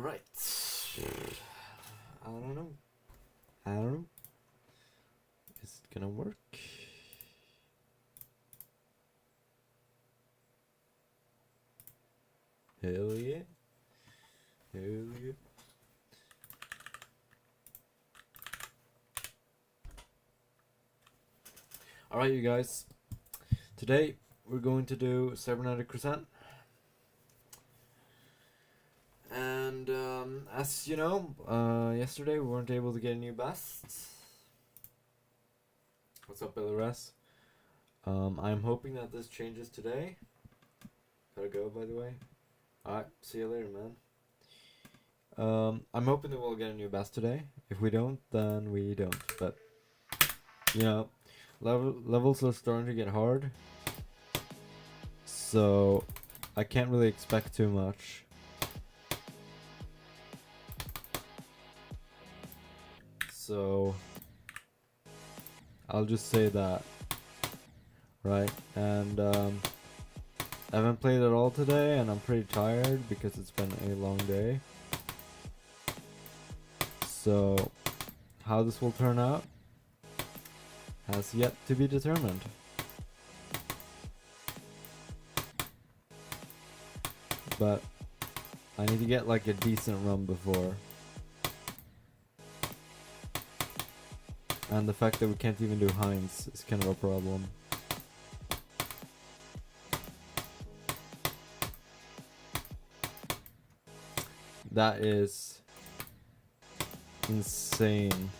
Alright. I don't know. I don't know. Is it gonna work? Hell yeah. Hell yeah. Alright, you guys. Today we're going to do Cybernetic Crescent. And as you know, yesterday we weren't able to get a new best. What's up, LRS? I'm hoping that this changes today. Gotta go, by the way. Alright, see you later, man. I'm hoping that we'll get a new best today. If we don't, then we don't. But, you know, levels are starting to get hard. So, I can't really expect too much. So, I'll just say that. Right, and I haven't played at all today, and I'm pretty tired because it's been a long day. So, how this will turn out has yet to be determined. But I need to get like a decent run before. And the fact that we can't even do Heinz is kind of a problem. That is insane.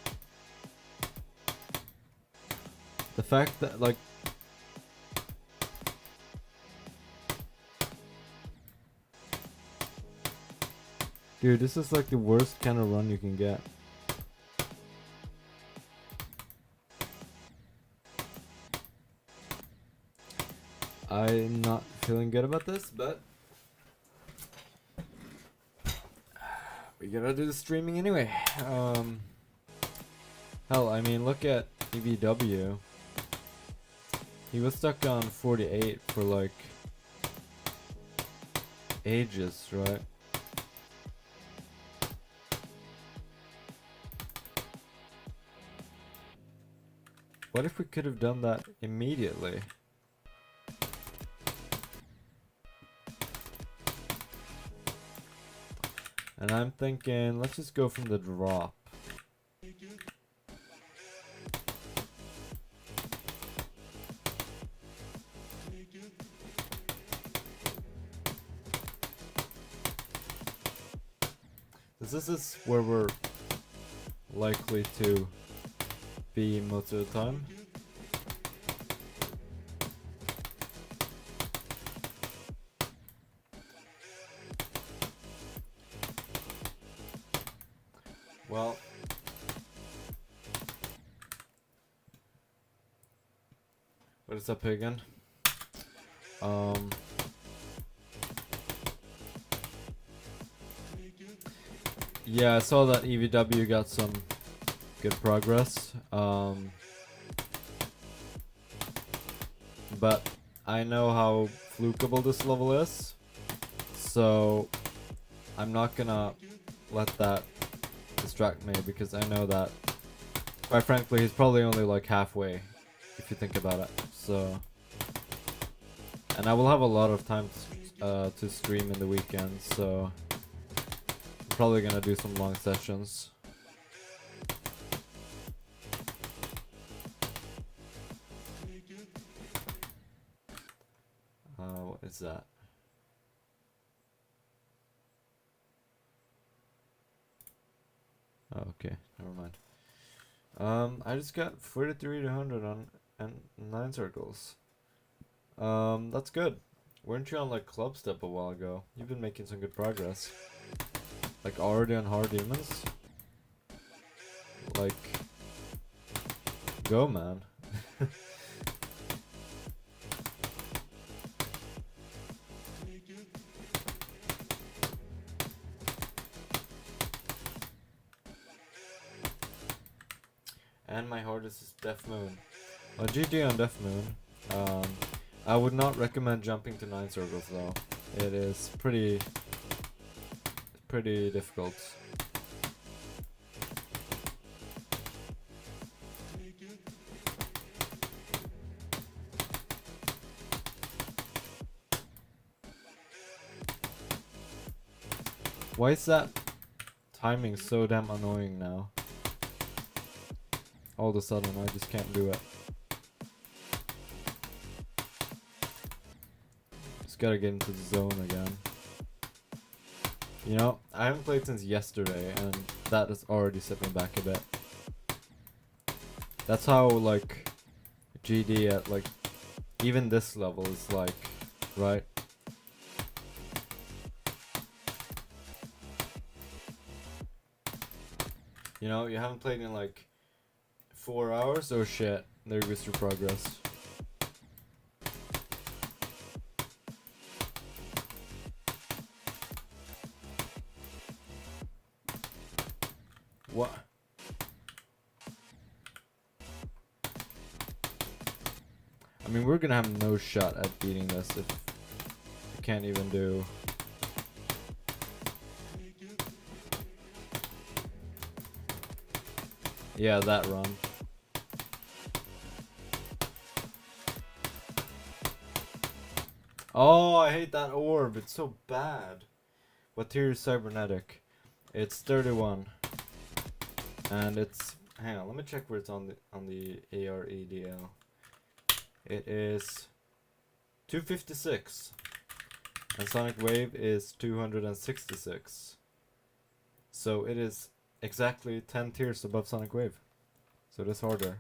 The fact that, like, dude, this is like the worst kind of run you can get. I'm not feeling good about this, but we gotta do the streaming anyway. Hell, I mean, look at EVW. He was stuck on 48 for like ages, right? What if we could have done that immediately? And I'm thinking, let's just go from the drop. This is where we're likely to be most of the time. Well, what is up, Pagan? Yeah, I saw that EVW got some good progress. But I know how flukeable this level is, so I'm not gonna let that distract me, because I know that, quite frankly, he's probably only like halfway, if you think about it. So, and I will have a lot of time to stream in the weekend, so I'm probably gonna do some long sessions. What is that? Oh, okay, never mind. I just got 43 to 100 on and 9 circles. That's good. Weren't you on like Club Step a while ago? You've been making some good progress. Like already on hard demons. Like, go, man. And my hardest is Death Moon. Well, GG on Death Moon. I would not recommend jumping to 9 circles though. It is pretty pretty difficult. Why is that timing so damn annoying now? All of a sudden, I just can't do it. Just gotta get into the zone again. You know, I haven't played since yesterday, and that has already set me back a bit. That's how, like, GD at, like, even this level is like, right? You know, you haven't played in like 4 hours? Oh shit, there goes your progress. What? I mean, we're gonna have no shot at beating this if we can't even do... Yeah, that run. Oh, I hate that orb. It's so bad. What tier is Cybernetic? It's 31. And it's... Hang on, let me check where it's on the AREDL. It is 256. And Sonic Wave is 266. So it is exactly 10 tiers above Sonic Wave. So it is harder.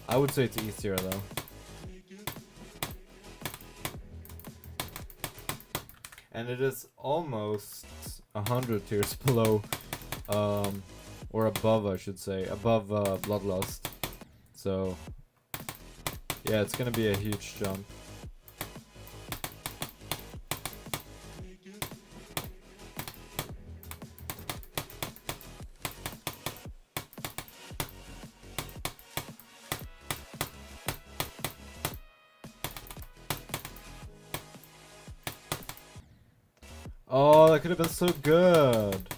I would say it's easier though. And it is almost 100 tiers below, or above I should say, above Bloodlust. So yeah, it's gonna be a huge jump. Oh, that could have been so good.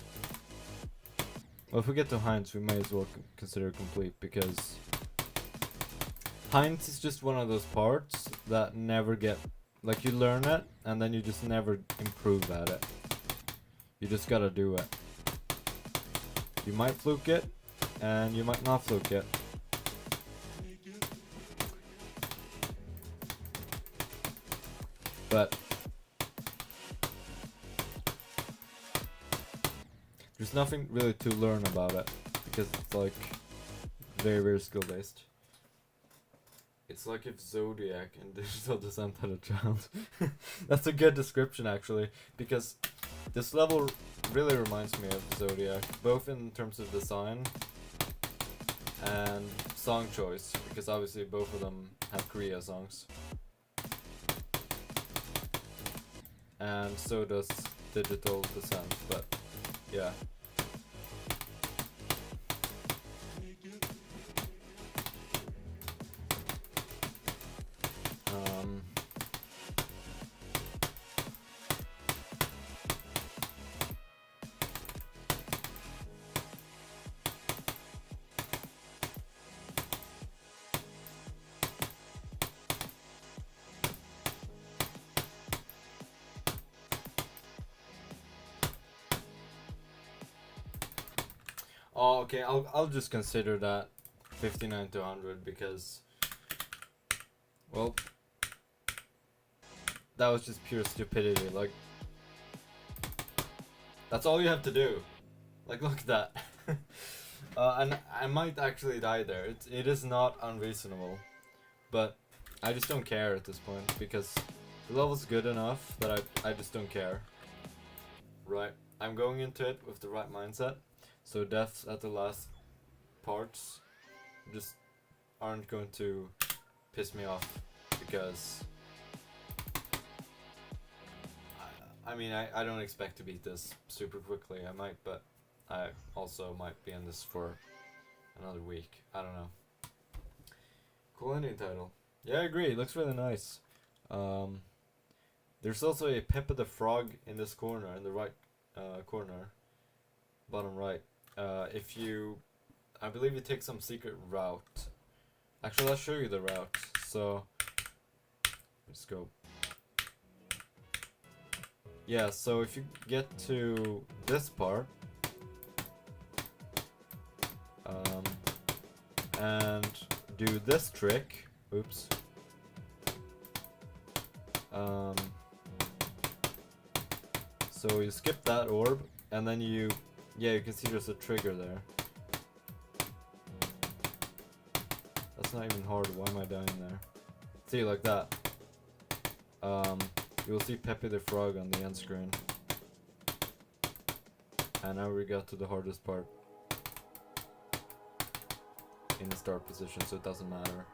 Well, if we get to Heinz, we may as well consider complete, because Heinz is just one of those parts that never get... Like, you learn it, and then you just never improve at it. You just gotta do it. You might fluke it, and you might not fluke it. But there's nothing really to learn about it, because it's like very, very skill based. It's like if Zodiac and Digital Descent had a child. That's a good description actually, because this level really reminds me of Zodiac, both in terms of design and song choice, because obviously both of them have Korea songs. And so does Digital Descent, but yeah. Oh, okay, I'll just consider that 59 to 100 because, well, that was just pure stupidity. Like, that's all you have to do. Like, look at that. And I might actually die there. It is not unreasonable, but I just don't care at this point because the level's good enough that I just don't care. Right, I'm going into it with the right mindset. So deaths at the last parts just aren't going to piss me off because I mean I don't expect to beat this super quickly. I might, but I also might be in this for another week. I don't know. Cool ending title. Yeah, I agree. It looks really nice. There's also a Pepe the Frog in this corner, in the right corner, bottom right. If you, I believe you take some secret route. Actually, I'll show you the route. So, let's go. Yeah, so if you get to this part, and do this trick, oops. So you skip that orb, and then you can see there's a trigger there. That's not even hard. Why am I dying there? See, like that. You will see Pepe the Frog on the end screen. And now we got to the hardest part. In the start position, so it doesn't matter.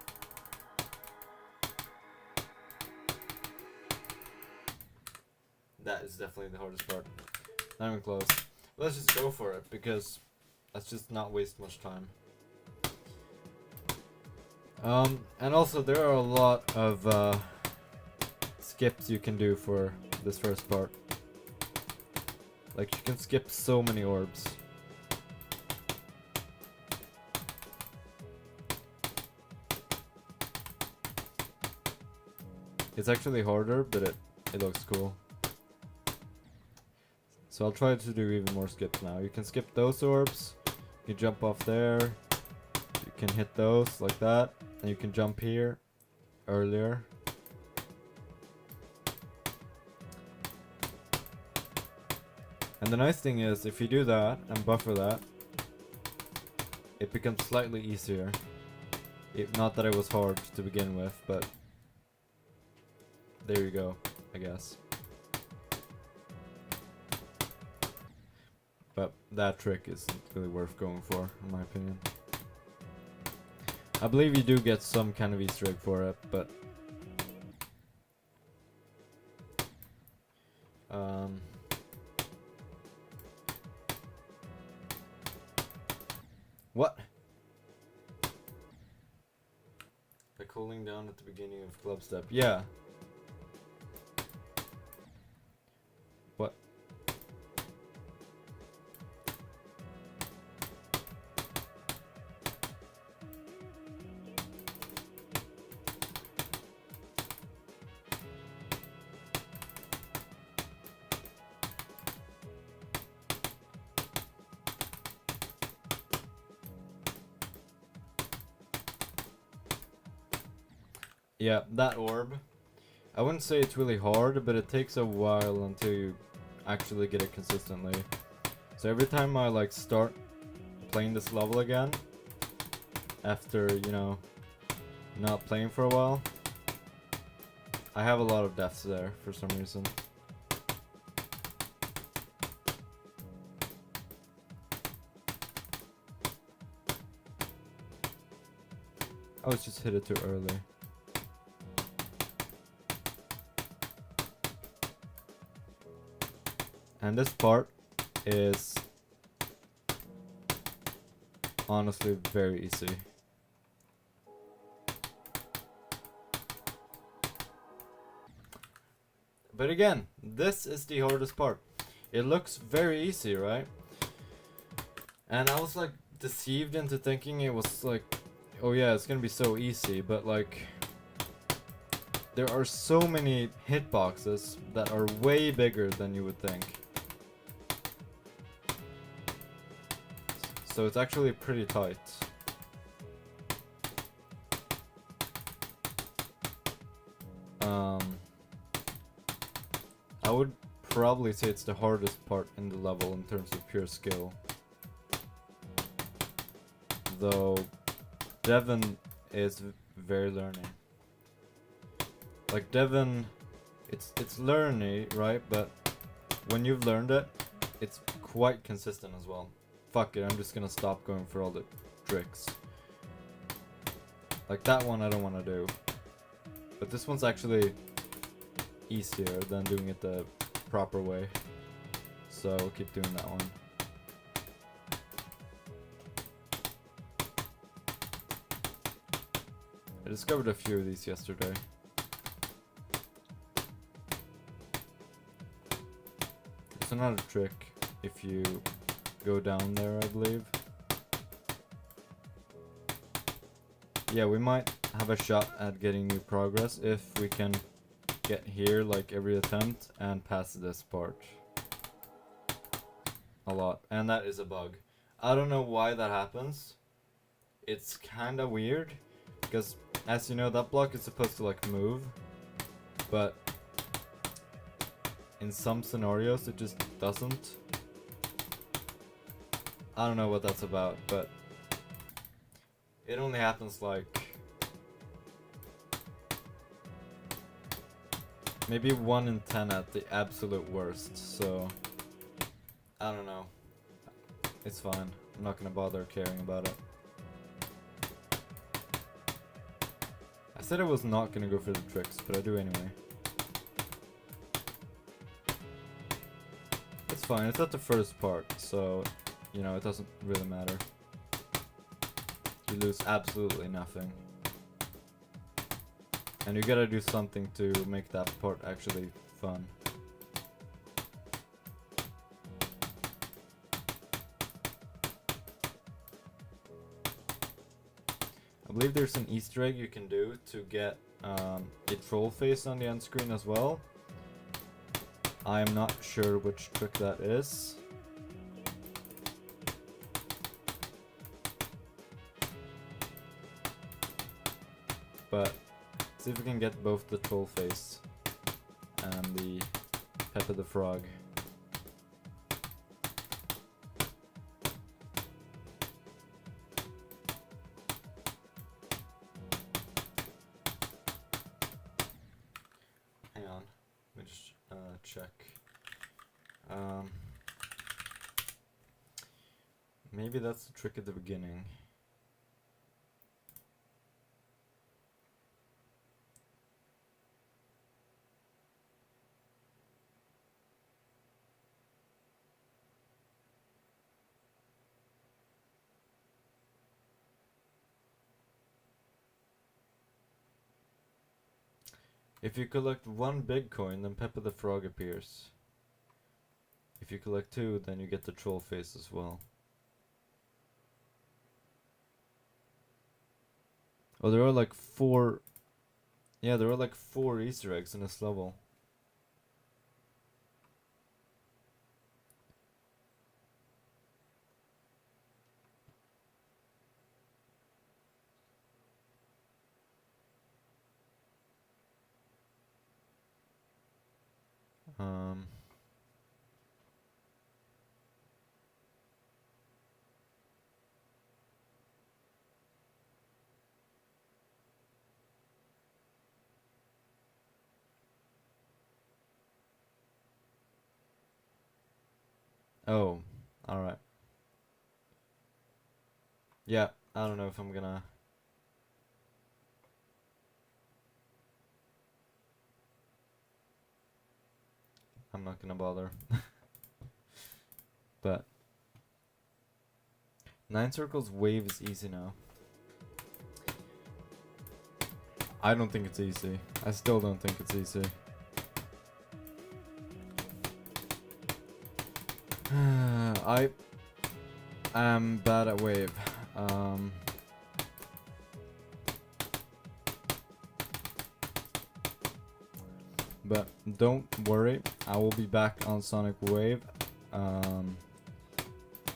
That is definitely the hardest part. Not even close. Let's just go for it, because let's just not waste much time. And also there are a lot of skips you can do for this first part. Like, you can skip so many orbs. It's actually harder, but it looks cool. So I'll try to do even more skips now. You can skip those orbs, you can jump off there, you can hit those like that, and you can jump here earlier. And the nice thing is, if you do that and buffer that, it becomes slightly easier. Not that it was hard to begin with, but there you go, I guess. But that trick isn't really worth going for, in my opinion. I believe you do get some kind of Easter egg for it, but what? By cooling down at the beginning of club step. Yeah. What? Yeah, that orb. I wouldn't say it's really hard, but it takes a while until you actually get it consistently. So every time I like start playing this level again, after, you know, not playing for a while, I have a lot of deaths there for some reason. I was just hit it too early. And this part is honestly very easy. But again, this is the hardest part. It looks very easy, right? And I was like deceived into thinking it was like, oh yeah, it's gonna be so easy, but like there are so many hitboxes that are way bigger than you would think. So it's actually pretty tight. I would probably say it's the hardest part in the level in terms of pure skill. Though Devon is very learning. Like Devon, it's learny, right? But when you've learned it, it's quite consistent as well. Fuck it, I'm just gonna stop going for all the tricks. Like that one I don't want to do. But this one's actually easier than doing it the proper way. So I'll keep doing that one. I discovered a few of these yesterday. It's another trick if you go down there, I believe. Yeah, we might have a shot at getting new progress if we can get here like every attempt and pass this part. A lot. And that is a bug. I don't know why that happens. It's kinda weird. Because, as you know, that block is supposed to like move. But in some scenarios it just doesn't. I don't know what that's about, but it only happens like maybe 1 in 10 at the absolute worst, so I don't know. It's fine. I'm not gonna bother caring about it. I said I was not gonna go for the tricks, but I do anyway. It's fine, it's not the first part, so, you know, it doesn't really matter. You lose absolutely nothing. And you gotta do something to make that part actually fun. I believe there's an Easter egg you can do to get a troll face on the end screen as well. I am not sure which trick that is. But see if we can get both the troll face and the Pepper the Frog. Hang on, let me just check. Maybe that's the trick at the beginning. If you collect 1 big coin, then Pepper the Frog appears. If you collect 2, then you get the troll face as well. Oh, there are like 4... Yeah, there are like 4 Easter eggs in this level. Oh, alright. Yeah, I don't know if I'm gonna... I'm not gonna bother. But 9 circles wave is easy now. I don't think it's easy. I still don't think it's easy. I am bad at wave. But don't worry, I will be back on Sonic Wave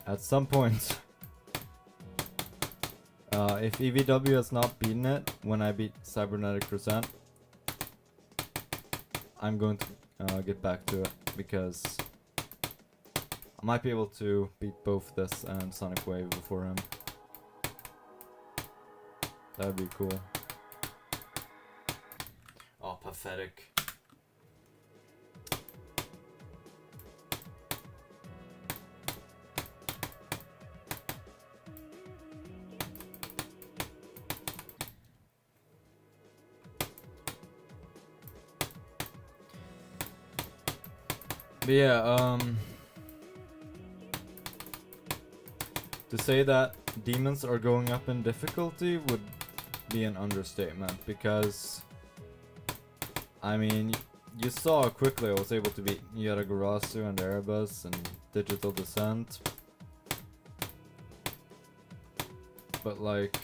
at some point. If EVW has not beaten it when I beat Cybernetic Crescent, I'm going to get back to it because I might be able to beat both this and Sonic Wave before him. That would be cool. Oh, pathetic. But yeah, to say that demons are going up in difficulty would be an understatement, because I mean, you saw how quickly I was able to beat Yatagarasu and Erebus and Digital Descent. But like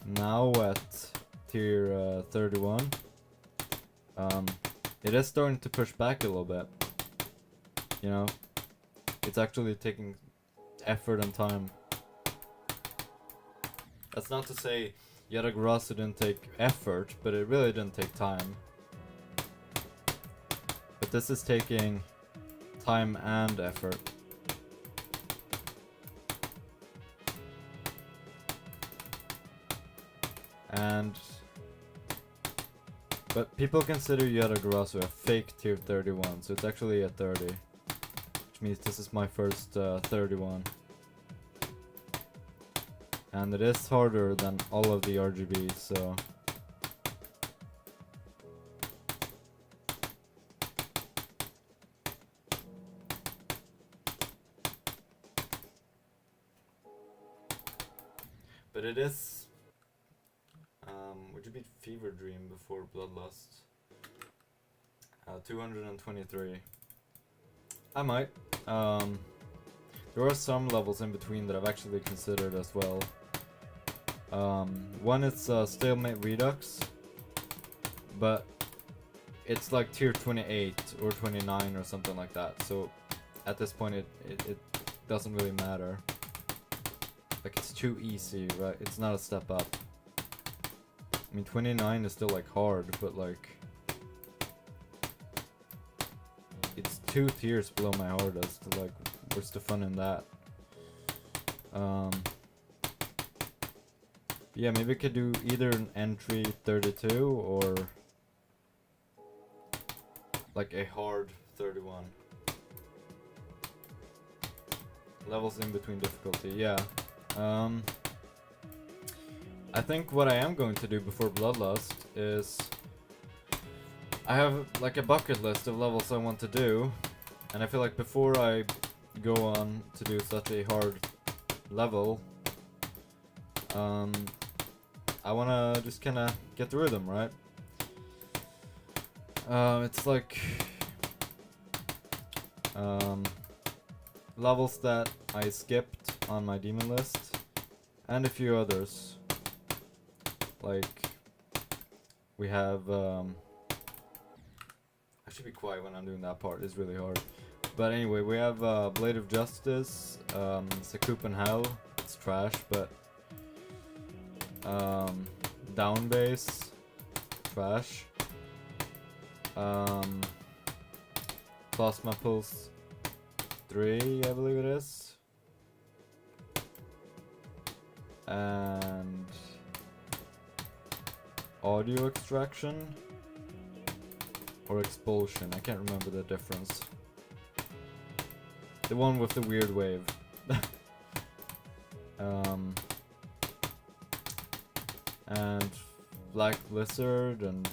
now at tier 31, it is starting to push back a little bit. You know, it's actually taking effort and time. That's not to say Yatagarasu didn't take effort, but it really didn't take time. But this is taking time and effort. But people consider Yatagarasu a fake tier 31, so it's actually a 30. Which means this is my first 31. And it is harder than all of the RGBs, so... But it is... would you beat Fever Dream before Bloodlust? 223. I might. There are some levels in between that I've actually considered as well. One is Stalemate Redux, but it's like tier 28 or 29 or something like that, so at this point it doesn't really matter. Like, it's too easy, right? It's not a step up. I mean, 29 is still like hard, but like it's 2 tiers below my hardest. Like, what's the fun in that? Yeah, maybe I could do either an entry 32 or like a hard 31. Levels in between difficulty, yeah. I think what I am going to do before Bloodlust is I have like a bucket list of levels I want to do, and I feel like before I go on to do such a hard level, I wanna just kinda get through them, right? It's like levels that I skipped on my demon list, and a few others. Like, we have, I should be quiet when I'm doing that part, it's really hard. But anyway, we have Blade of Justice, Sakup in Hell, it's trash, but Down Bass, trash. Plasma Pulse 3, I believe it is. And Audio Extraction or Expulsion, I can't remember the difference. The one with the weird wave. And Black Blizzard, and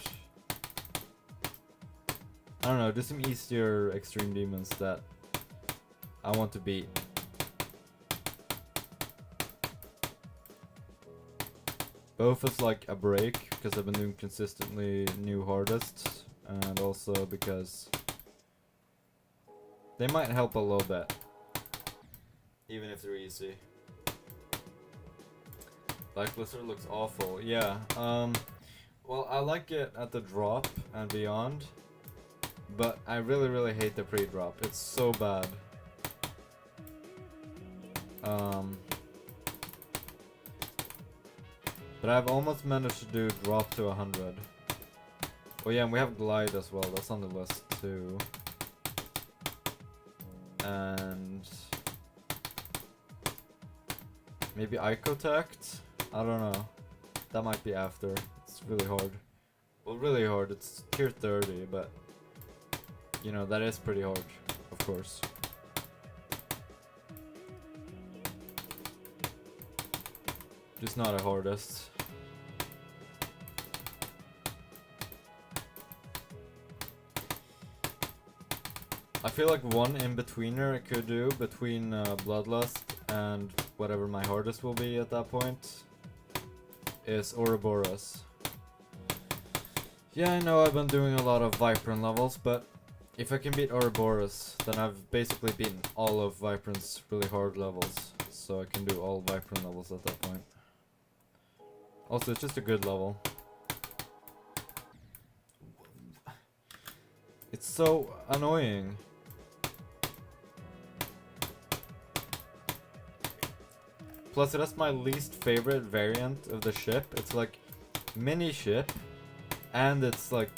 I don't know, just some easier extreme demons that I want to beat. Both as like a break, because I've been doing consistently new hardests, and also because they might help a little bit, even if they're easy. Black Blizzard looks awful, yeah. Well, I like it at the drop and beyond, but I really hate the pre-drop. It's so bad. But I've almost managed to do drop to 100. Oh yeah, and we have Glide as well, that's on the list too. And maybe Icotect? I don't know. That might be after. It's really hard. Well, really hard. It's tier 30, but you know, that is pretty hard, of course. Just not a hardest. I feel like one in-betweener I could do between Bloodlust and whatever my hardest will be at that point is Ouroboros. Yeah, I know I've been doing a lot of Viperin levels, but if I can beat Ouroboros, then I've basically beaten all of Viperin's really hard levels. So I can do all Viperin levels at that point. Also, it's just a good level. It's so annoying. Plus, it has my least favorite variant of the ship. It's like mini ship, and it's like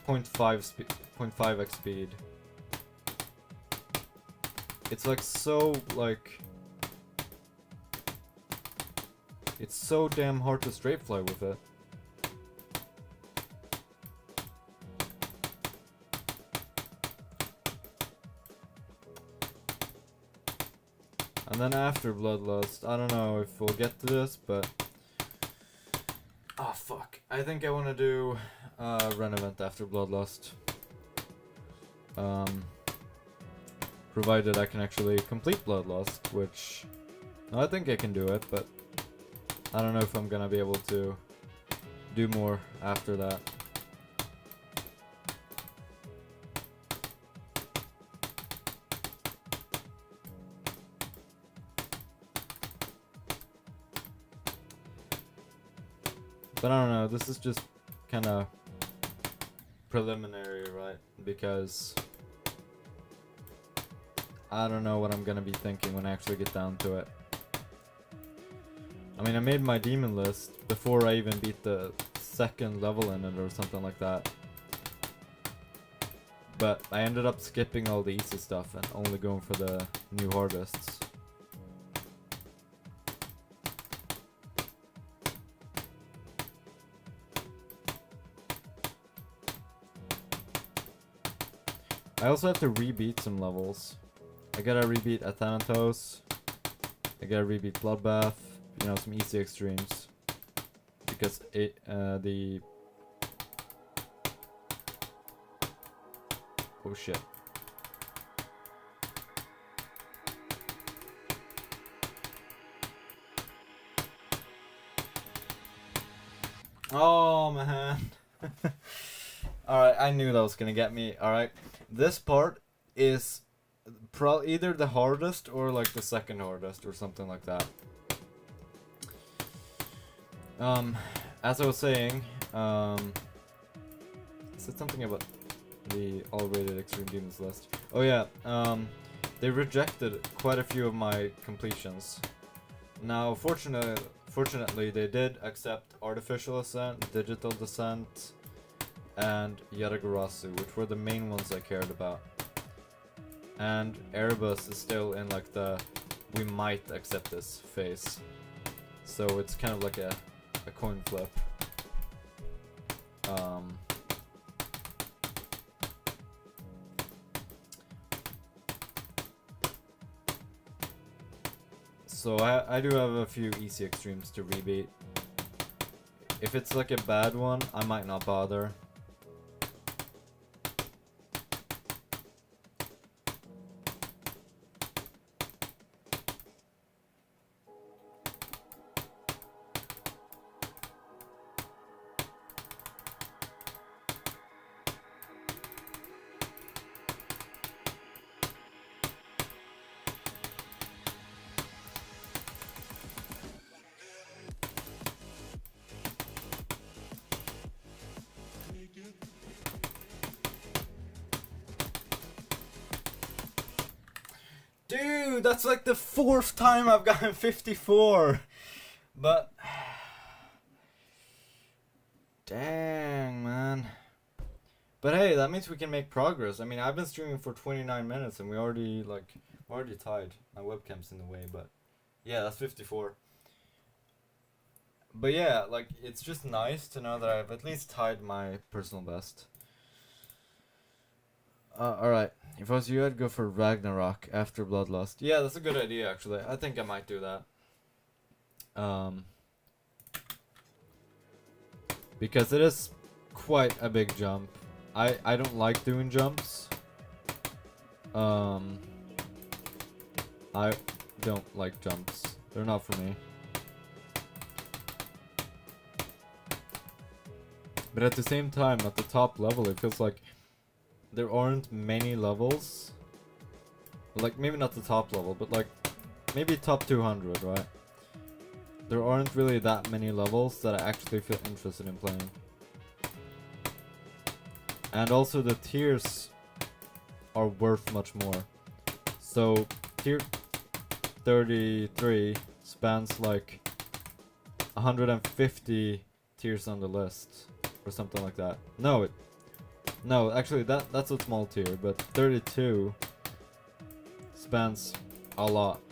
0.5x speed. It's like so like it's so damn hard to straight fly with it. And then after Bloodlust, I don't know if we'll get to this, but oh fuck, I think I want to do Ren event after Bloodlust. Provided I can actually complete Bloodlust, which I think I can do it, but I don't know if I'm gonna be able to do more after that. But I don't know, this is just kind of preliminary, right? Because I don't know what I'm gonna be thinking when I actually get down to it. I mean, I made my demon list before I even beat the second level in it or something like that. But I ended up skipping all the easy stuff and only going for the new hardest. I also have to rebeat some levels. I gotta rebeat Athanatos. I gotta rebeat Bloodbath. You know, some easy extremes. Because the... Oh shit. Oh man. Alright, I knew that was gonna get me. Alright. This part is either the hardest or like the second hardest or something like that. As I was saying, I said something about the all-rated Extreme Demons list. Oh yeah, they rejected quite a few of my completions. Now, fortunately, they did accept Artificial Ascent, Digital Descent, and Yatagarasu, which were the main ones I cared about. And Erebus is still in like the we might accept this phase. So it's kind of like a coin flip. So I do have a few easy extremes to rebeat. If it's like a bad one, I might not bother. Dude, that's like the 4th time I've gotten 54. But dang, man. But hey, that means we can make progress. I mean, I've been streaming for 29 minutes and we're already tied. My webcam's in the way, but yeah, that's 54. But yeah, like, it's just nice to know that I've at least tied my personal best. Alright. If I was you, I'd go for Ragnarok after Bloodlust. Yeah, that's a good idea, actually. I think I might do that. Because it is quite a big jump. I don't like doing jumps. I don't like jumps. They're not for me. But at the same time, at the top level, it feels like there aren't many levels. Like, maybe not the top level, but like, maybe top 200, right? There aren't really that many levels that I actually feel interested in playing. And also the tiers are worth much more. So, tier 33 spans like 150 tiers on the list. Or something like that. No, actually that's a small tier, but 32 spans a lot.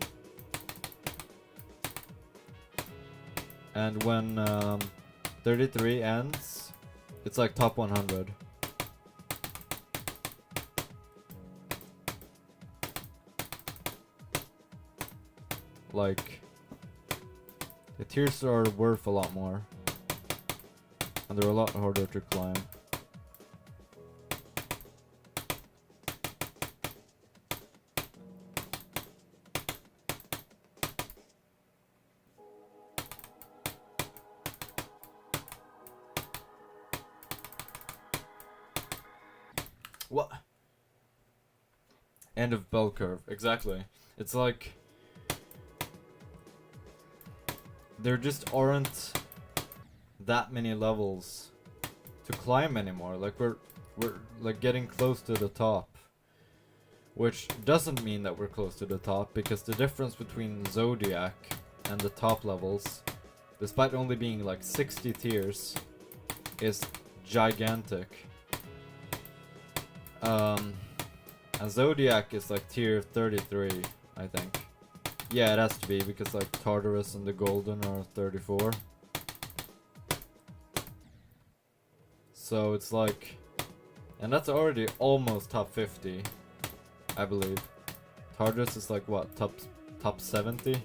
And when 33 ends, it's like top 100. Like, the tiers are worth a lot more. And they're a lot harder to climb. What? End of bell curve, exactly. It's like there just aren't that many levels to climb anymore. Like we're like getting close to the top. Which doesn't mean that we're close to the top, because the difference between Zodiac and the top levels, despite only being like 60 tiers, is gigantic. And Zodiac is like tier 33, I think. Yeah, it has to be, because like Tartarus and the Golden are 34. So it's like, and that's already almost top 50, I believe. Tartarus is like what, top 70?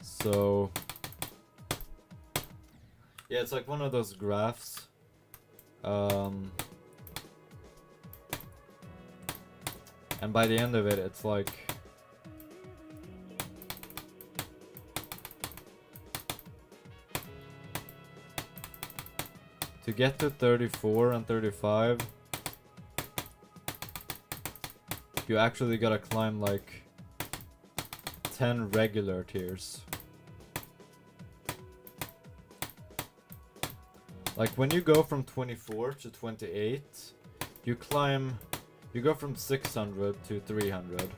So yeah, it's like one of those graphs. And by the end of it, it's like to get to 34 and 35, you actually gotta climb like 10 regular tiers. Like when you go from 24 to 28, you go from 600 to 300.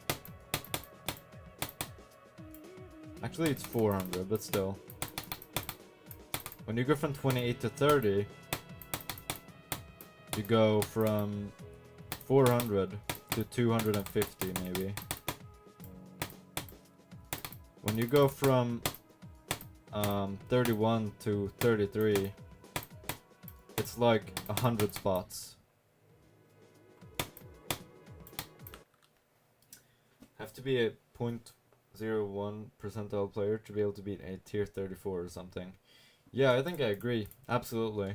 Actually it's 400, but still. When you go from 28 to 30, you go from 400 to 250 maybe. When you go from 31 to 33, it's like 100 spots. Have to be a 0.01 percentile player to be able to beat a tier 34 or something. Yeah, I think I agree. Absolutely.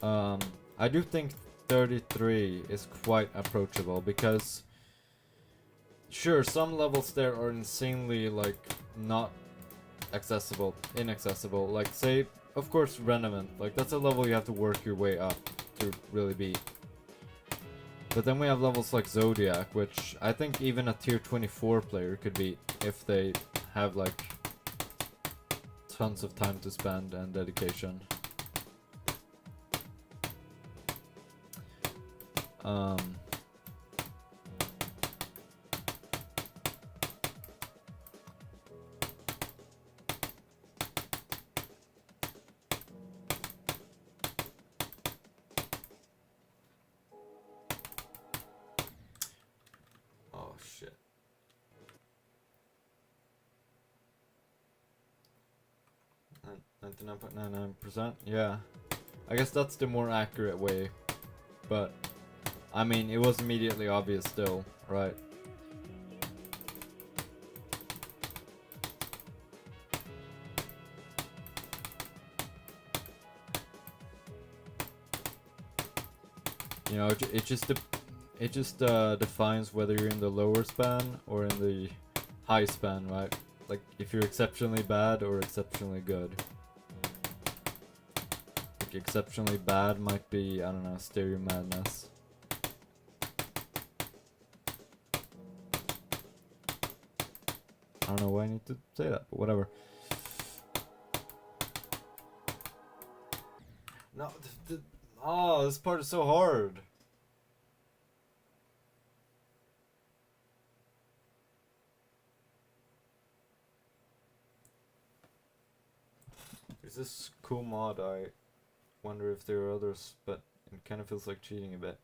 I do think 33 is quite approachable, because sure, some levels there are insanely like not inaccessible. Like say, of course, Renovant. Like that's a level you have to work your way up to really beat. But then we have levels like Zodiac, which I think even a tier 24 player could beat if they have like tons of time to spend and dedication. Oh shit. 99.99%? Yeah. I guess that's the more accurate way. But I mean, it was immediately obvious still, right? You know, it just defines whether you're in the lower span or in the high span, right? Like if you're exceptionally bad or exceptionally good. Like exceptionally bad might be, I don't know, stereo madness. I don't know why I need to say that, but whatever. No, oh, this part is so hard. There's this cool mod, I wonder if there are others, but it kind of feels like cheating a bit.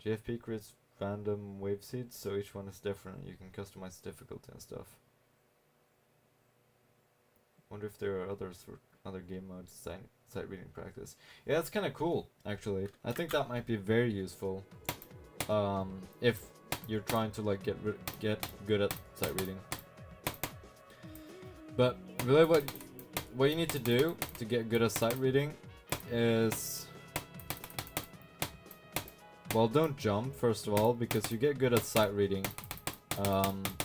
GFP creates random wave seeds, so each one is different. You can customize difficulty and stuff. Wonder if there are others for other game modes, sight reading practice. Yeah, that's kind of cool, actually. I think that might be very useful. If you're trying to like get good at sight reading. But really, what you need to do to get good at sight reading is, well, don't jump first of all, because you get good at sight reading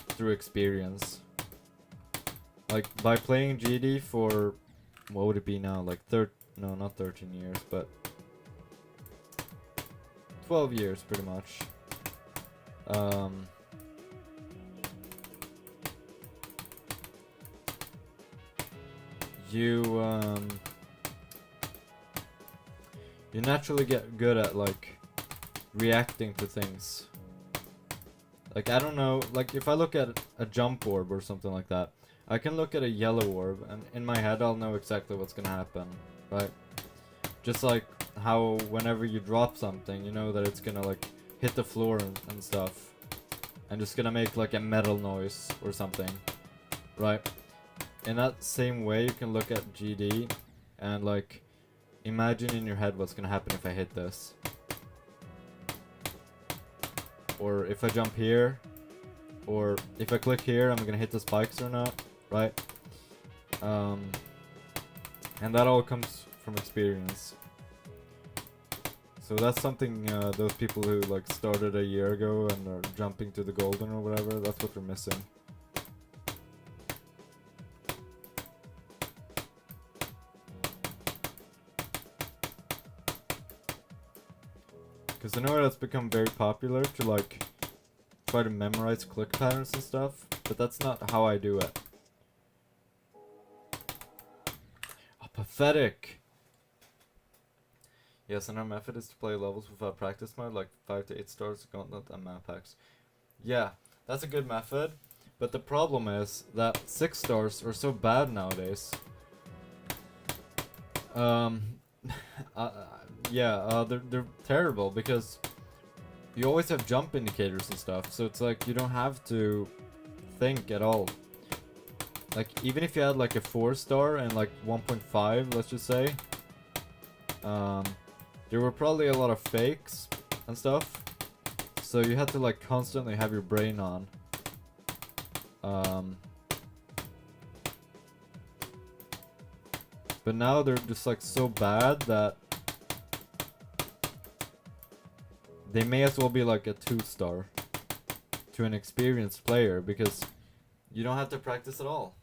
through experience. Like by playing GD for, what would it be now? Like no, not 13 years, but 12 years pretty much. You naturally get good at like reacting to things. Like, I don't know, like if I look at a jump orb or something like that, I can look at a yellow orb and in my head I'll know exactly what's gonna happen, right? Just like how whenever you drop something, you know that it's gonna like hit the floor and stuff, and just gonna make like a metal noise or something, right? In that same way, you can look at GD and like imagine in your head what's gonna happen if I hit this, or if I jump here, or if I click here, I'm gonna hit the spikes or not, right? And that all comes from experience. So that's something those people who like started a year ago and are jumping to the golden or whatever, that's what they're missing. Because I know that's become very popular to like try to memorize click patterns and stuff, but that's not how I do it. Oh, pathetic! Yes, and our method is to play levels without practice mode, like 5 to 8 stars, gauntlet, and map packs. Yeah, that's a good method, but the problem is that 6 stars are so bad nowadays. They're terrible because you always have jump indicators and stuff, so it's like you don't have to think at all. Like even if you had like a 4 star and like 1.5, let's just say, there were probably a lot of fakes and stuff, so you had to like constantly have your brain on. But now they're just like so bad that they may as well be like a 2 star to an experienced player, because you don't have to practice at all.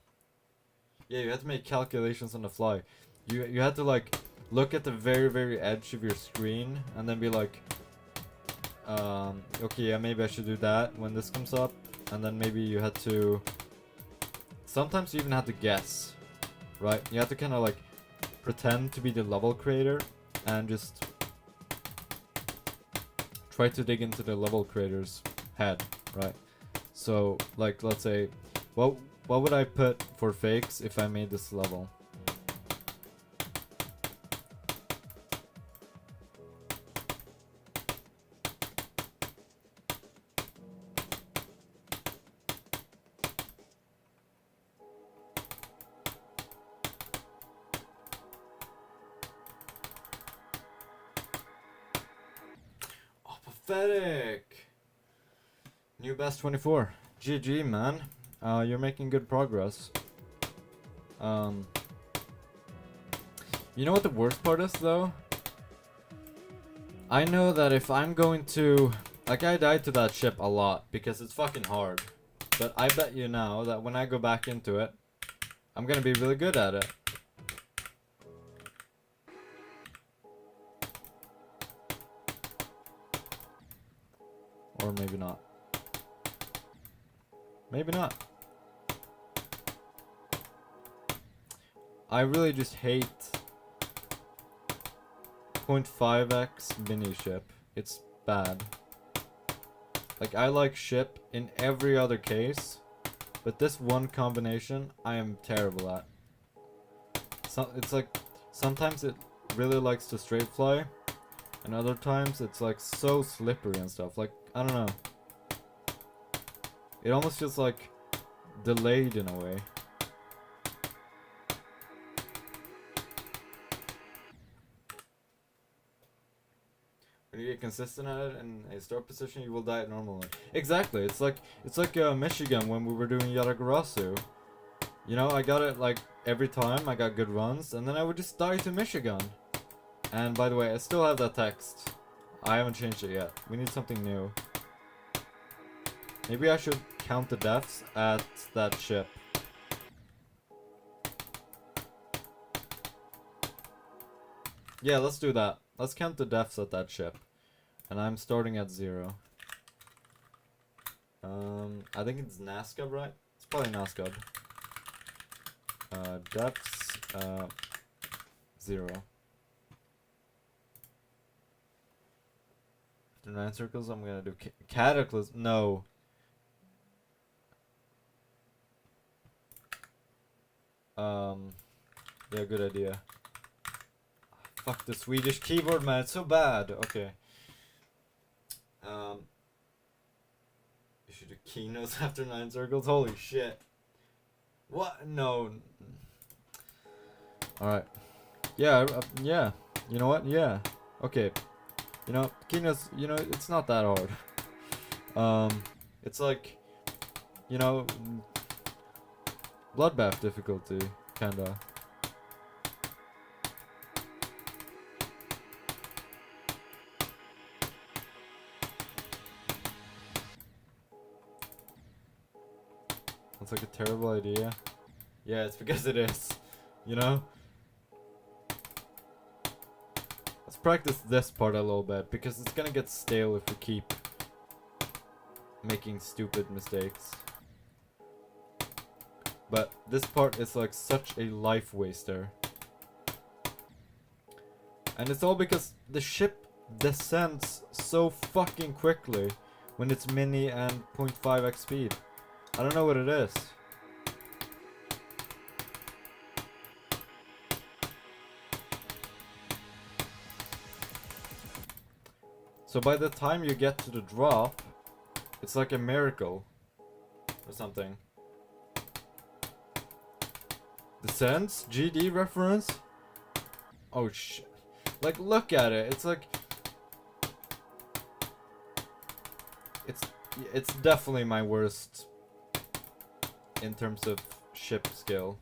Yeah, you have to make calculations on the fly. You had to like look at the very edge of your screen and then be like, okay, yeah, maybe I should do that when this comes up, and then maybe you had to, sometimes you even had to guess, right? You had to kind of like pretend to be the level creator and just try to dig into the level creator's head, right? So like, let's say, what would I put for fakes if I made this level? Pathetic! New best 24. GG, man. You're making good progress. You know what the worst part is though? I know that if I'm going to... Like, I died to that ship a lot because it's fucking hard. But I bet you now that when I go back into it, I'm gonna be really good at it. Or maybe not. Maybe not. I really just hate 0.5x mini ship. It's bad. Like, I like ship in every other case, but this one combination I am terrible at. So it's like sometimes it really likes to straight fly, and other times it's like so slippery and stuff. Like, I don't know. It almost feels like delayed in a way. When you get consistent at it in a start position, you will die at normal. Exactly. It's like Michigan when we were doing Yatagarasu. You know, I got it like every time. I got good runs, and then I would just die to Michigan. And by the way, I still have that text. I haven't changed it yet. We need something new. Maybe I should count the deaths at that ship. Yeah, let's do that. Let's count the deaths at that ship. And I'm starting at 0. I think it's NASCAB, right? It's probably NASCAB. Deaths, 0. After 9 circles, I'm gonna do Cataclysm. No. Yeah, good idea. Fuck the Swedish keyboard, man. It's so bad. Okay. You should do keynotes after 9 circles. Holy shit. What? No. Alright. Yeah, yeah. You know what? Yeah. Okay. You know, keynotes, you know, it's not that hard. It's like, you know, bloodbath difficulty, kinda. It's like a terrible idea. Yeah, it's because it is. You know? Let's practice this part a little bit, because it's gonna get stale if we keep making stupid mistakes. But this part is like such a life waster. And it's all because the ship descends so fucking quickly when it's mini and 0.5x speed. I don't know what it is. So by the time you get to the drop, it's like a miracle or something. Descents? GD reference? Oh shit. Like, look at it. It's like... It's definitely my worst in terms of ship skill.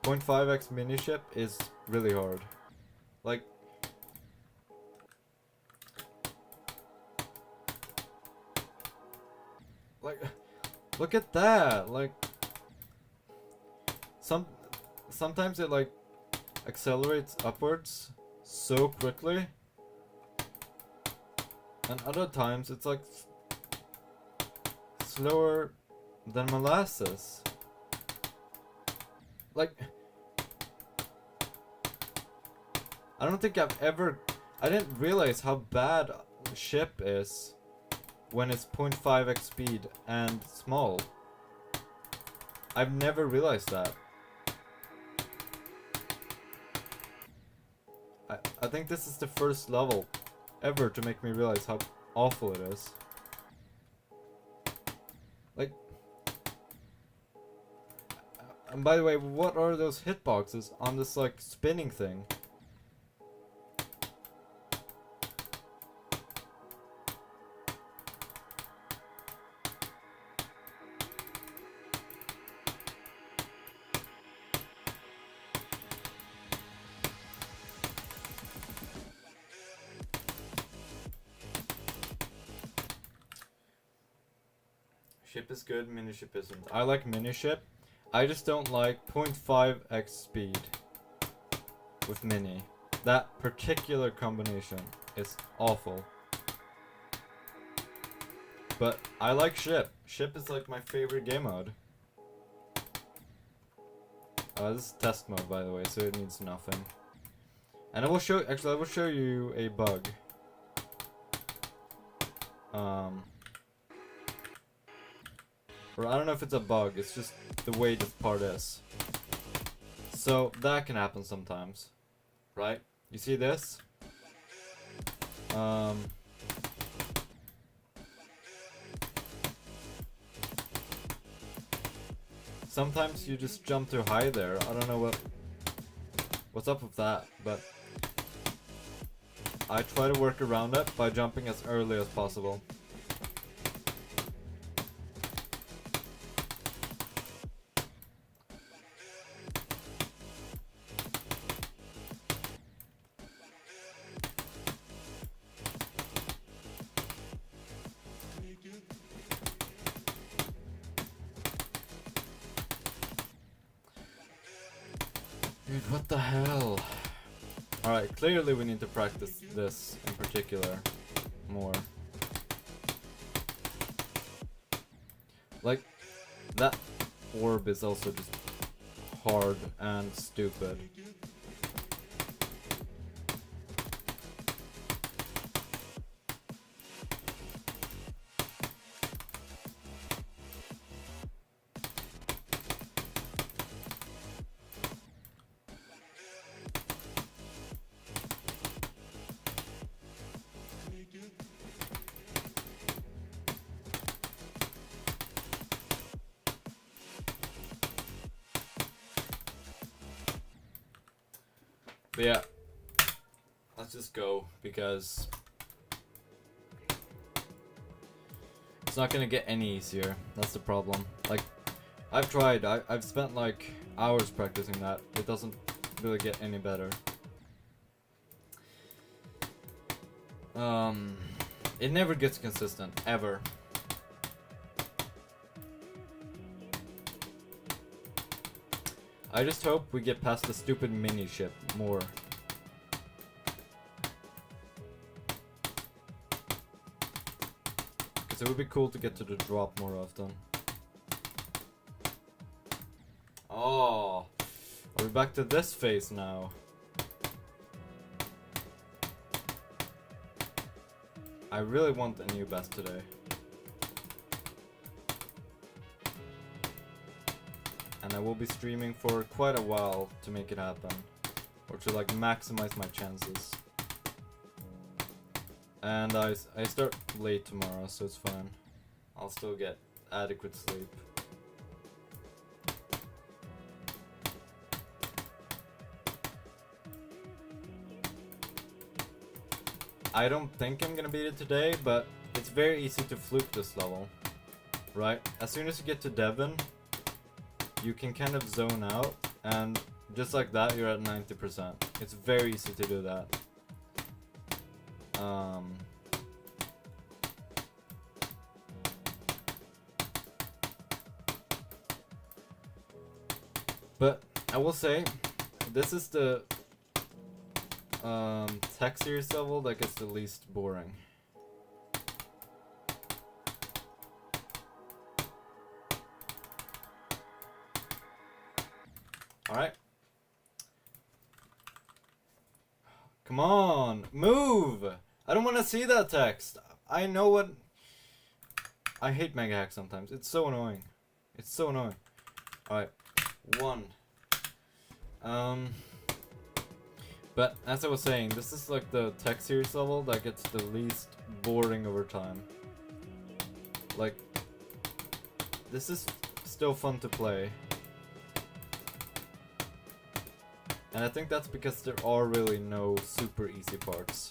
0.5x mini ship is really hard. Like, look at that. Like, sometimes it like accelerates upwards so quickly, and other times it's like slower than molasses. Like, I don't think I didn't realize how bad the ship is when it's 0.5x speed and small. I've never realized that. I think this is the first level ever to make me realize how awful it is. Like, and by the way, what are those hitboxes on this like spinning thing? Ship is good, mini ship isn't. I like mini ship. I just don't like 0.5x speed with mini. That particular combination is awful. But I like ship. Ship is like my favorite game mode. This is test mode, by the way, so it needs nothing. And I will show you a bug. Or I don't know if it's a bug, it's just the way this part is. So that can happen sometimes, right? You see this? Sometimes you just jump too high there. I don't know what's up with that, but I try to work around it by jumping as early as possible. Dude, what the hell? Alright, clearly we need to practice this in particular more. Like, that orb is also just hard and stupid. But yeah, let's just go, because it's not gonna get any easier. That's the problem. Like, I've tried, I've spent like hours practicing that. It doesn't really get any better. It never gets consistent, ever. I just hope we get past the stupid mini ship more. Because it would be cool to get to the drop more often. Oh, are we back to this phase now? I really want a new best today. And I will be streaming for quite a while to make it happen. Or to like maximize my chances. And I start late tomorrow, so it's fine. I'll still get adequate sleep. I don't think I'm gonna beat it today, but it's very easy to fluke this level. Right? As soon as you get to Devon, you can kind of zone out, and just like that, you're at 90%. It's very easy to do that. But I will say, this is the tech series level that gets the least boring. Alright. Come on, move! I don't want to see that text. I know what... I hate mega hacks sometimes. It's so annoying. It's so annoying. Alright, 1. But as I was saying, this is like the tech series level that gets the least boring over time. Like, this is still fun to play. And I think that's because there are really no super easy parts.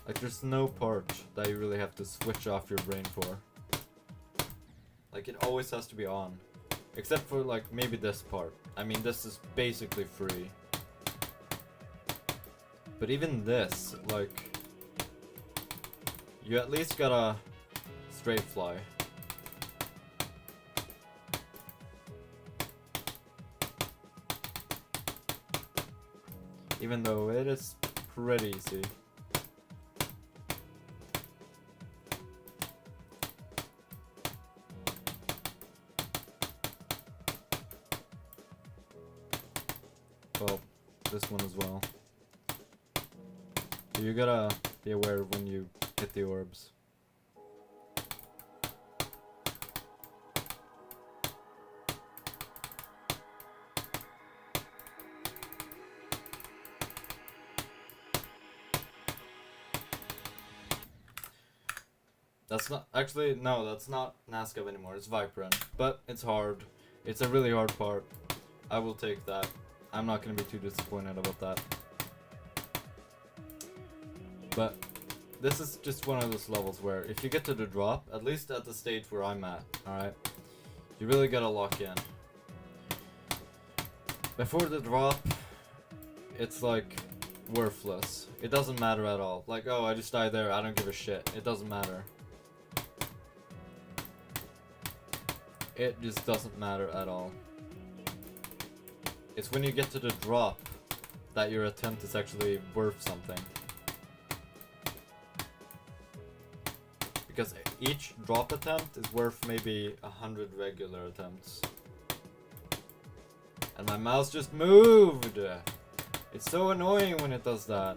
Like, there's no part that you really have to switch off your brain for. Like, it always has to be on. Except for, like, maybe this part. I mean, this is basically free. But even this, like, you at least gotta straight fly. even though it is pretty easy. Well, this one as well. So you gotta be aware when you hit the orbs. That's not, actually, no, that's not Nascav anymore, it's Viperin. But it's hard. It's a really hard part. I will take that. I'm not gonna be too disappointed about that. But this is just one of those levels where if you get to the drop, at least at the stage where I'm at, alright, you really gotta lock in. Before the drop, it's like worthless. It doesn't matter at all. Like, oh, I just died there, I don't give a shit. It doesn't matter. It just doesn't matter at all. It's when you get to the drop that your attempt is actually worth something. Because each drop attempt is worth maybe 100 regular attempts. And my mouse just moved! It's so annoying when it does that.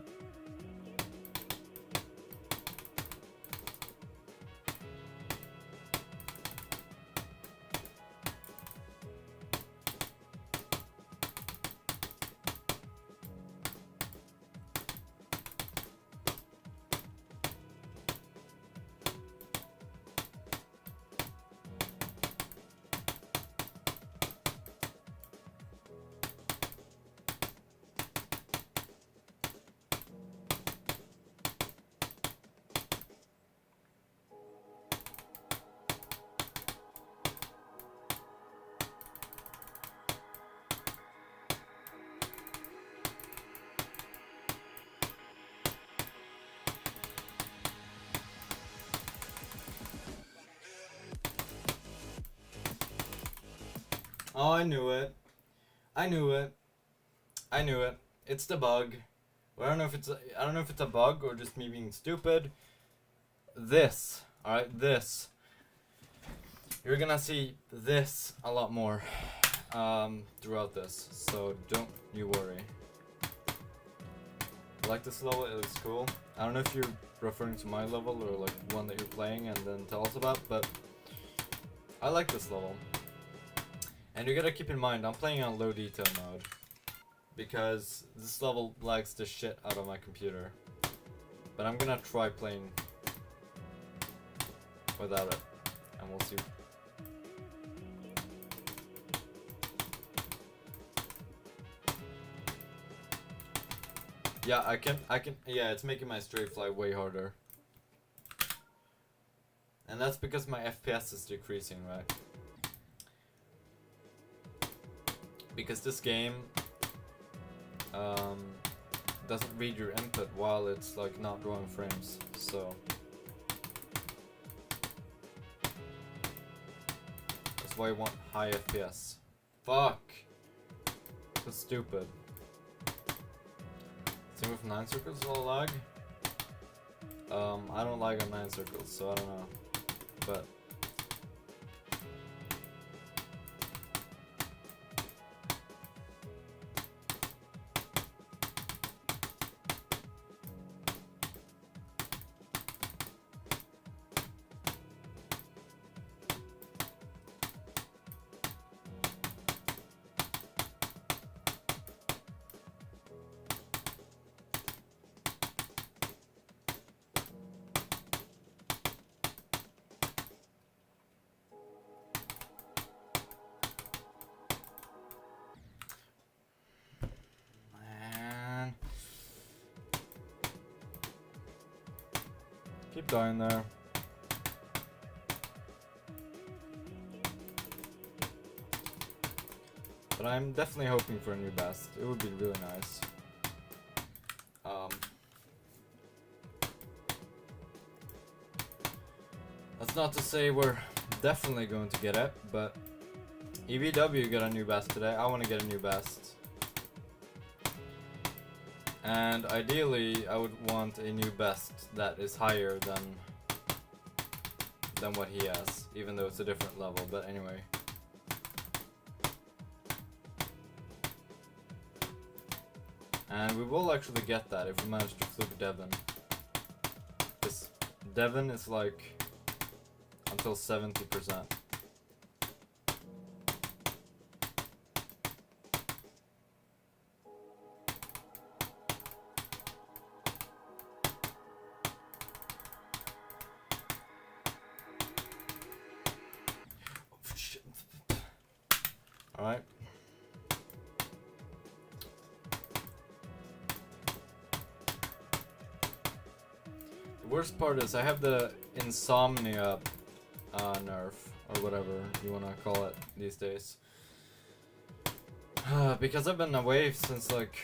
Oh, I knew it. I knew it. I knew it. It's the bug. Well, I don't know if it's a bug or just me being stupid. This, alright, this. You're gonna see this a lot more throughout this, so don't you worry. I like this level, it looks cool. I don't know if you're referring to my level or like one that you're playing and then tell us about, but I like this level. And you gotta keep in mind, I'm playing on low detail mode because this level lags the shit out of my computer. But I'm gonna try playing without it, and we'll see. Yeah, I can, yeah, it's making my straight fly way harder. And that's because my FPS is decreasing, right? Because this game doesn't read your input while it's like not drawing frames, so that's why I want high FPS. Fuck! So stupid. Same with 9 circles, a little lag. I don't lag on 9 circles, so I don't know. But keep dying there. But I'm definitely hoping for a new best. It would be really nice. That's not to say we're definitely going to get it, but EVW got a new best today. I want to get a new best. And ideally, I would want a new best that is higher than what he has, even though it's a different level. But anyway. And we will actually get that if we manage to fluke Devon. This Devon is like until 70%. Alright. The worst part is I have the insomnia nerf, or whatever you wanna call it these days. Because I've been away since like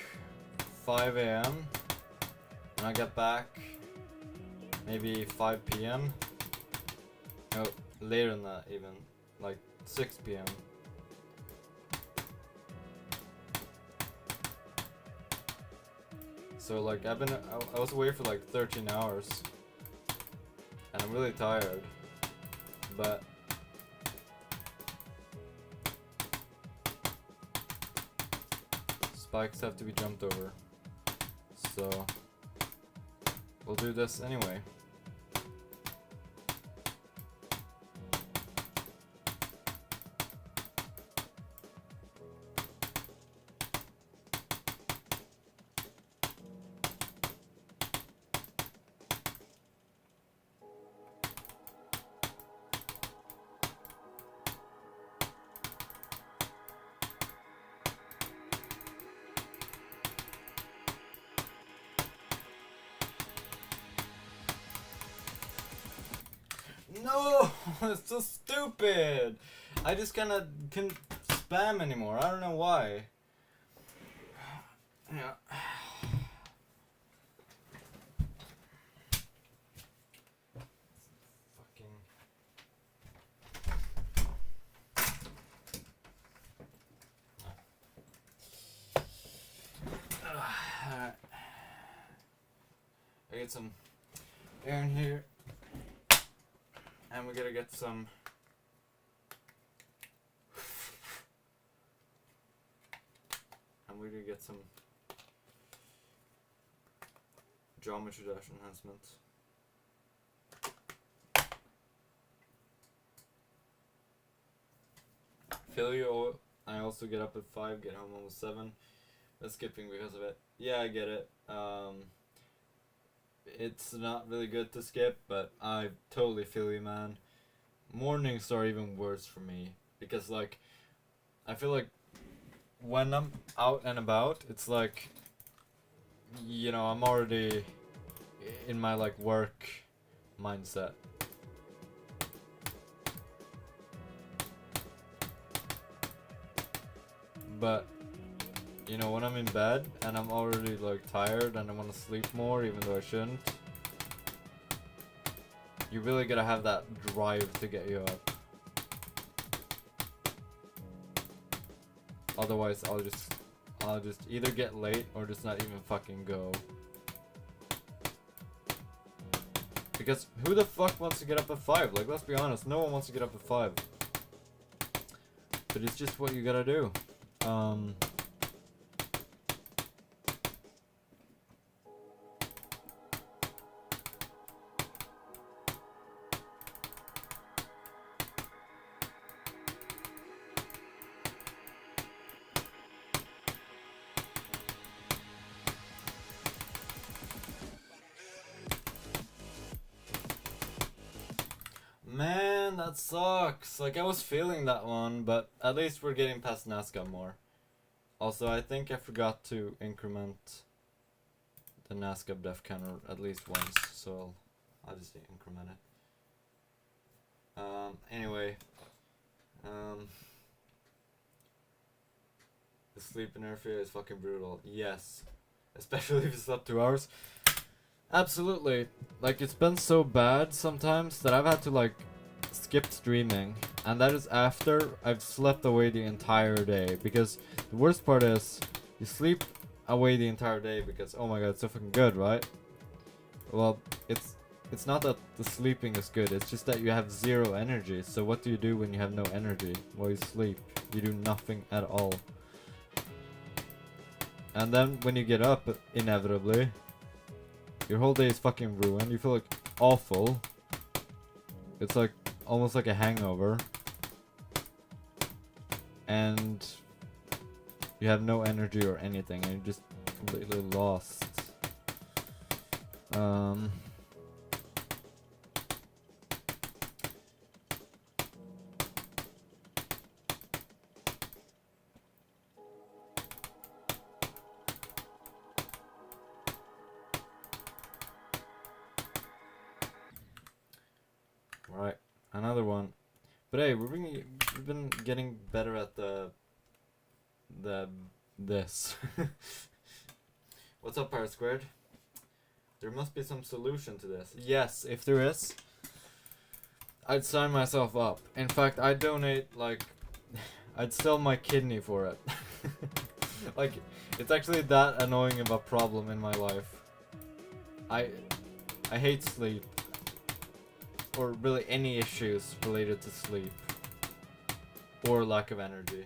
5 AM, and I get back maybe 5 PM. No, later than that even, like 6 PM. So like I was away for like 13 hours, and I'm really tired, but spikes have to be jumped over, so we'll do this anyway. No, it's so stupid. I just kinda can't spam anymore. I don't know why. Yeah. Fucking. Alright. I get some air in here. And we gotta get some geometry dash enhancement. Failure, I also get up at 5, get home almost 7. That's skipping because of it. Yeah, I get it. It's not really good to skip, but I totally feel you, man. Mornings are even worse for me because, like, I feel like when I'm out and about, it's like, you know, I'm already in my like work mindset. But you know, when I'm in bed and I'm already like tired and I want to sleep more even though I shouldn't, you really gotta have that drive to get you up. Otherwise I'll just either get late or just not even fucking go. Because who the fuck wants to get up at 5? Like, let's be honest, no one wants to get up at 5. But it's just what you gotta do. Man, that sucks. Like, I was feeling that one, but at least we're getting past Nazca more. Also, I think I forgot to increment the Nazca def counter at least once, so I'll just increment it. Anyway. The sleep in Airfare is fucking brutal. Yes. Especially if you slept 2 hours. Absolutely. Like, it's been so bad sometimes that I've had to like skip streaming, and that is after I've slept away the entire day, because the worst part is you sleep away the entire day because, oh my god, it's so fucking good, right? Well, it's not that the sleeping is good, it's just that you have zero energy. So what do you do when you have no energy? Well, you sleep. You do nothing at all. And then when you get up, inevitably, your whole day is fucking ruined. You feel like awful. It's like almost like a hangover. And you have no energy or anything, and you're just completely lost. Right, another one. But hey, we've been getting better at this. What's up, Pirate Squared? There must be some solution to this. Yes, if there is, I'd sign myself up. In fact, I'd donate, like, I'd sell my kidney for it. Like, it's actually that annoying of a problem in my life. I hate sleep. Or really any issues related to sleep. Or lack of energy.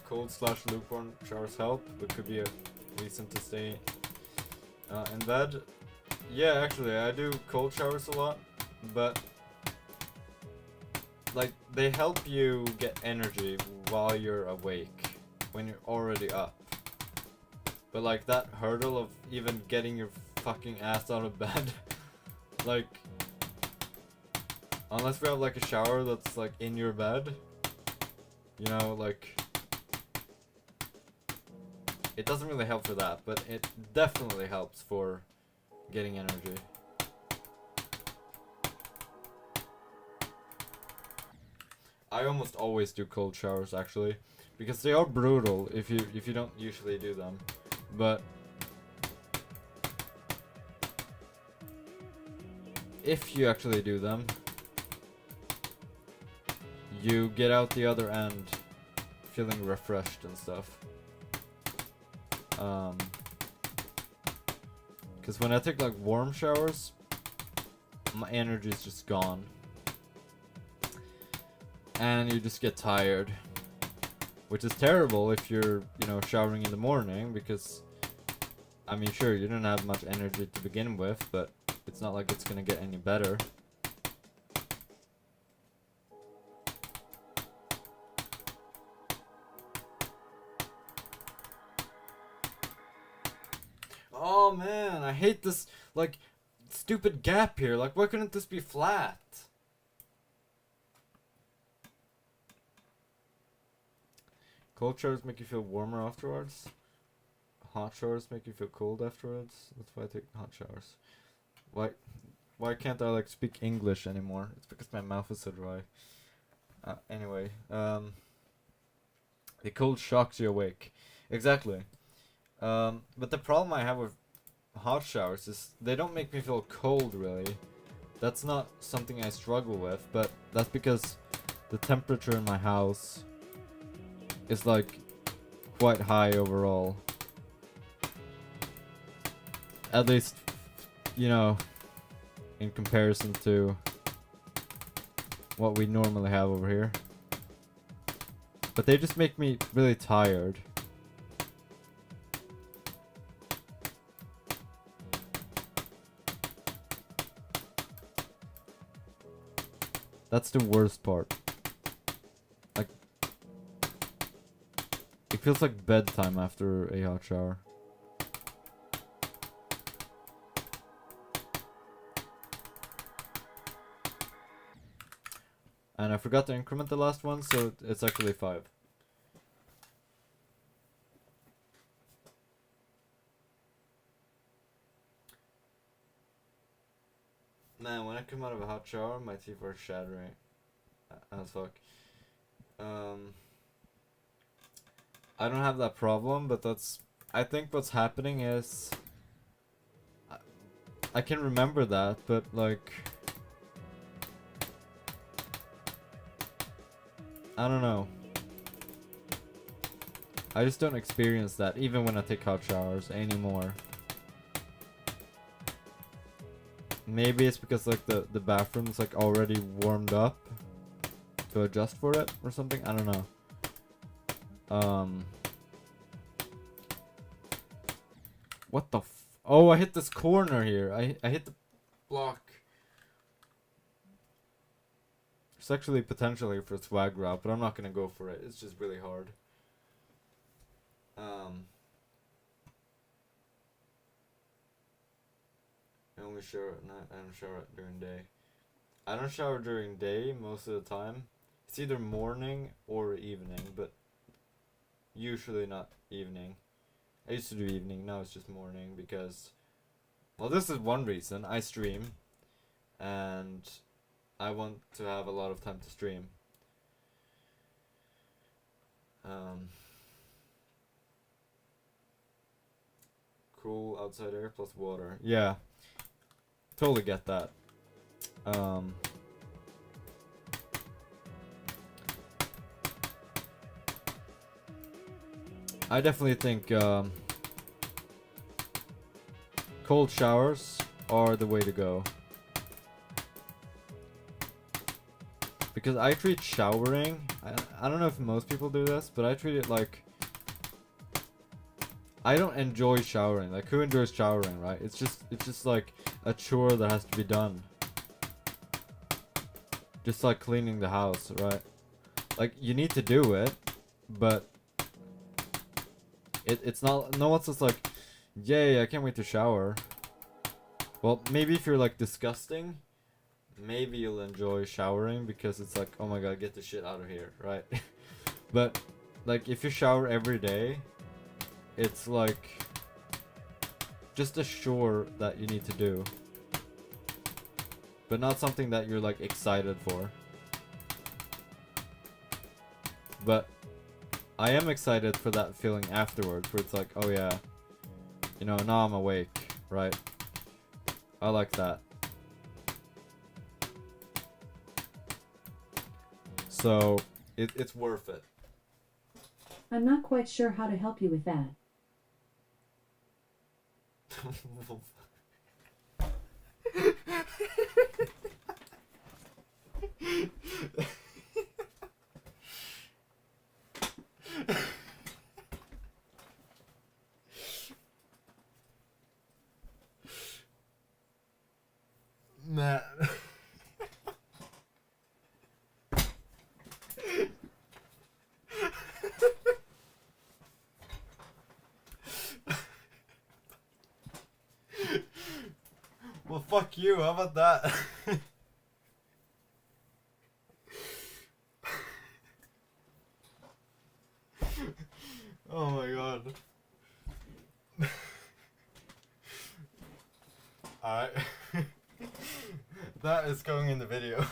Cold/lukewarm showers help, but could be a reason to stay in bed. Yeah, actually, I do cold showers a lot, but like they help you get energy while you're awake, when you're already up. But like that hurdle of even getting your fucking ass out of bed, like, unless we have like a shower that's like in your bed, you know, like, it doesn't really help for that, but it definitely helps for getting energy. I almost always do cold showers actually, because they are brutal if you don't usually do them. But if you actually do them, you get out the other end feeling refreshed and stuff. Because when I take like warm showers, my energy is just gone. And you just get tired. Which is terrible if you're, you know, showering in the morning, because, I mean, sure, you don't have much energy to begin with, but it's not like it's gonna get any better. Oh man, I hate this, like, stupid gap here. Like, why couldn't this be flat? Cold showers make you feel warmer afterwards. Hot showers make you feel cold afterwards. That's why I take hot showers. Why can't I like speak English anymore? It's because my mouth is so dry. Anyway, the cold shocks you awake. Exactly. But the problem I have with hot showers is they don't make me feel cold really. That's not something I struggle with, but that's because the temperature in my house is like quite high overall. At least, you know, in comparison to what we normally have over here. But they just make me really tired. That's the worst part. Like, it feels like bedtime after a hot shower. And I forgot to increment the last one, so it's actually 5. Man, when I come out of a hot shower, my teeth are shattering as fuck. I don't have that problem, but I think what's happening is I can remember that, but like I don't know. I just don't experience that even when I take hot showers anymore. Maybe it's because like the bathroom's like already warmed up to adjust for it or something. I don't know. What the oh, I hit this corner here. I hit the block. It's actually potentially for swag route, but I'm not gonna go for it. It's just really hard. I only shower at night. I don't shower during day. I don't shower during day most of the time. It's either morning or evening, but usually not evening. I used to do evening, now it's just morning because, well, this is one reason. I stream, and I want to have a lot of time to stream. Cool outside air plus water. Yeah, totally get that. I definitely think cold showers are the way to go. Because I treat showering, I don't know if most people do this, but I treat it like, I don't enjoy showering. Like, who enjoys showering, right? It's just like a chore that has to be done. Just like cleaning the house, right? Like, you need to do it, but it's not, no one's just like, yay, I can't wait to shower. Well, maybe if you're like disgusting, maybe you'll enjoy showering because it's like, oh my god, get the shit out of here, right? But like, if you shower every day, it's like just a chore that you need to do, but not something that you're like excited for. But I am excited for that feeling afterwards, where it's like, oh yeah, you know, now I'm awake, right? I like that. So it's worth it. I'm not quite sure how to help you with that. Man. Well, fuck you. How about that? Oh my god. Alright. That is going in the video.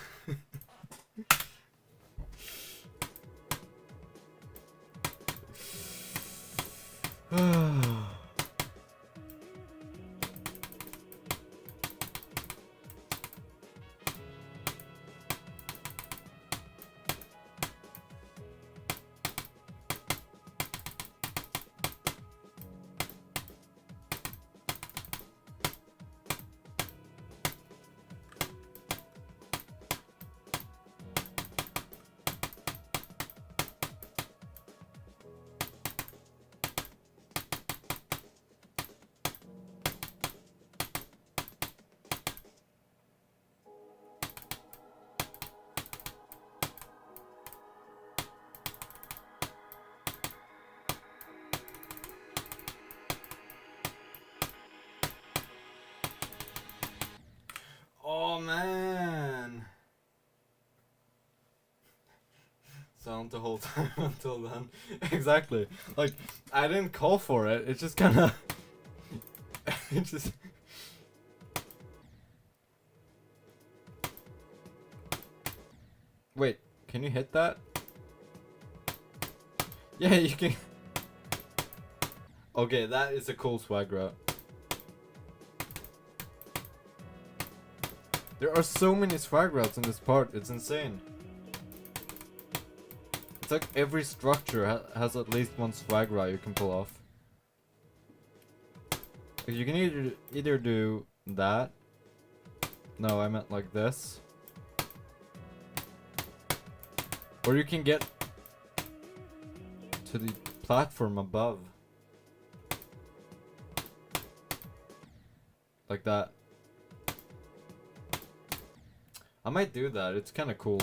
Oh man. Sound the whole time until then. Exactly. Like, I didn't call for it. It just kind of. It just. Wait, can you hit that? Yeah, you can. Okay, that is a cool swag route. There are so many swag routes in this part, it's insane. like every structure has at least one swag ride you can pull off. Like you can either do that. No, I meant like this. Or you can get to the platform above. Like that. I might do that, it's kinda cool.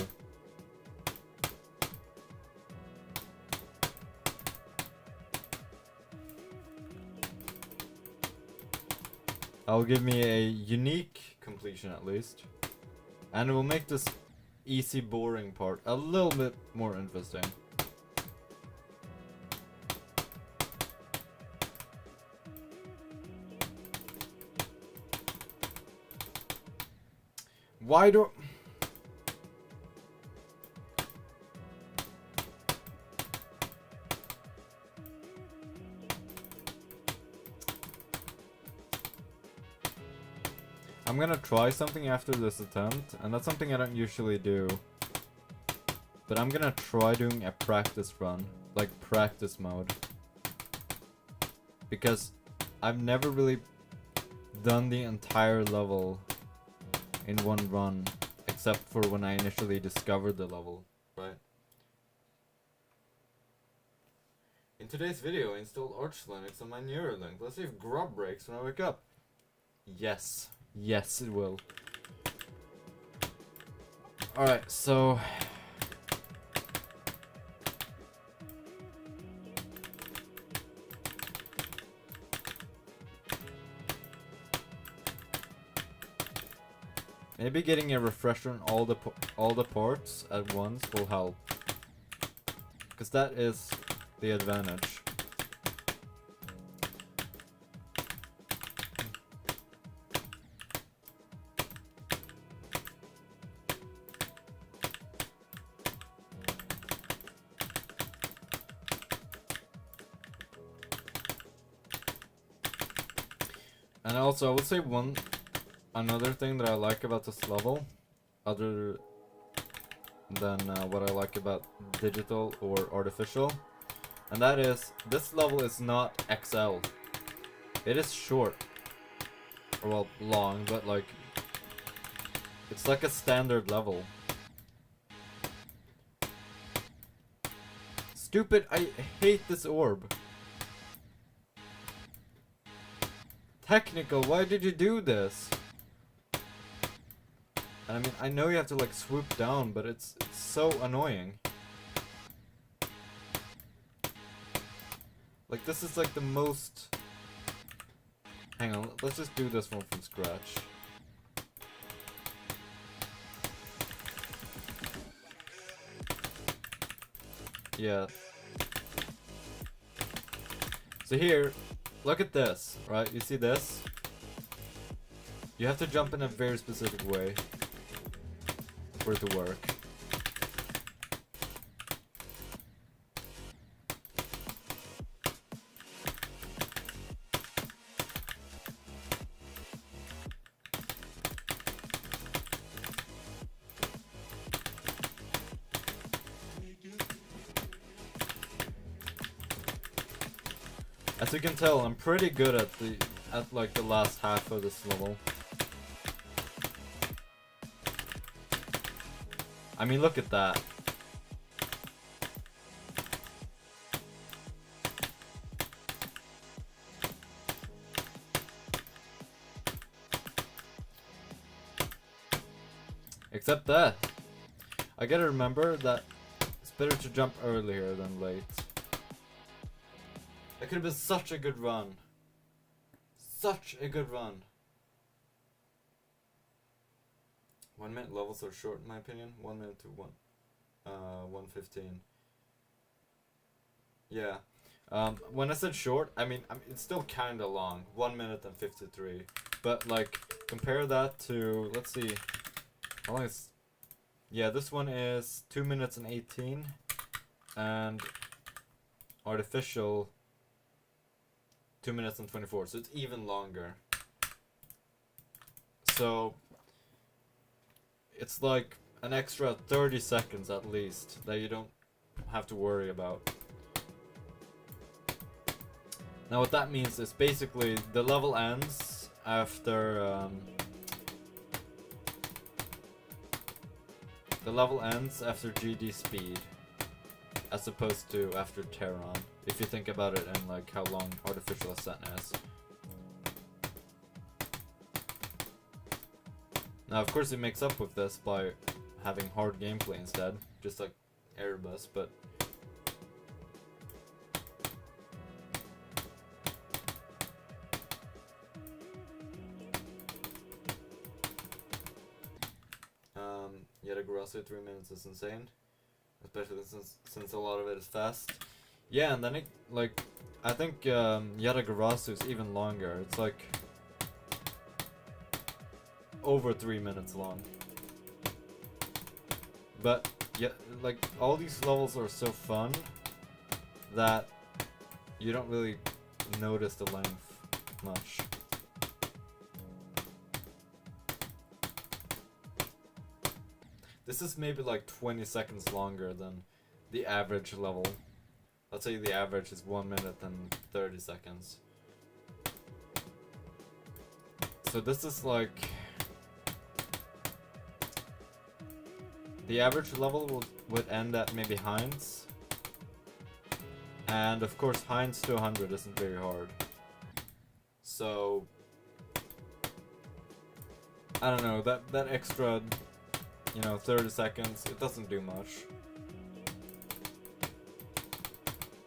That'll give me a unique completion at least. And it will make this easy boring part a little bit more interesting. Why do... I'm gonna try something after this attempt, and that's something I don't usually do. But I'm gonna try doing a practice run, like practice mode. Because I've never really done the entire level in one run, except for when I initially discovered the level, right? In today's video, I installed Arch Linux on my Neuralink. Let's see if Grub breaks when I wake up. Yes. Yes, it will. Alright, so... maybe getting a refresher on all the ports at once will help. Because that is the advantage. And also, I would say another thing that I like about this level, other than what I like about digital or artificial, and that is, this level is not XL. It is short. Or, well, long, but like, it's like a standard level. Stupid, I hate this orb. Technical, why did you do this? And I mean, I know you have to like swoop down, but it's so annoying. Like, this is like the most... Hang on, let's just do this one from scratch. Yeah. So here, look at this, right? You see this? You have to jump in a very specific way for it to work. As you can tell, I'm pretty good at like the last half of this level. I mean, look at that. Except that I gotta remember that it's better to jump earlier than late. That could have been such a good run. Such a good run. 1 minute levels are short in my opinion. 1 minute to 1:15. Yeah. When I said short, I mean it's still kinda long. 1 minute and 53. But like, compare that to, let's see, how long is... Yeah, this one is 2 minutes and 18. And artificial 2 minutes and 24, so it's even longer. So it's like an extra 30 seconds at least that you don't have to worry about. Now what that means is basically the level ends after GD speed, as opposed to after Terran, if you think about it in like how long Artificial Ascent is. Now of course it makes up with this by having hard gameplay instead, just like Erebus, but Yatagarasu 3 minutes is insane, especially since a lot of it is fast. Yeah, and then it, like, I think Yatagarasu is even longer. It's like over 3 minutes long. But yeah, like all these levels are so fun that you don't really notice the length much. This is maybe like 20 seconds longer than the average level. Let's say the average is 1 minute and 30 seconds. So this is like... The average level would end at maybe Heinz. And of course Heinz to 100 isn't very hard. So... I don't know, that extra... 30 seconds, it doesn't do much.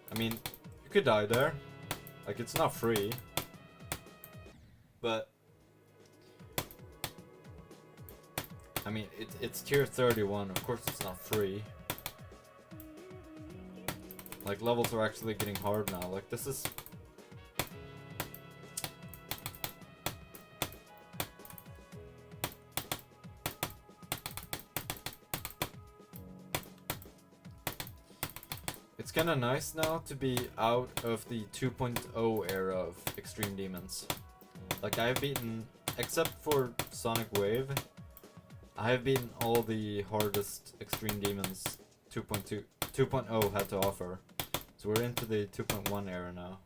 I mean, you could die there. Like, it's not free. But... I mean, it's tier 31, of course it's not free. Like, levels are actually getting hard now. Like, this is... It's kinda nice now to be out of the 2.0 era of Extreme Demons. Like, I've beaten, except for Sonic Wave, I have beaten all the hardest Extreme Demons 2.0 had to offer. So we're into the 2.1 era now.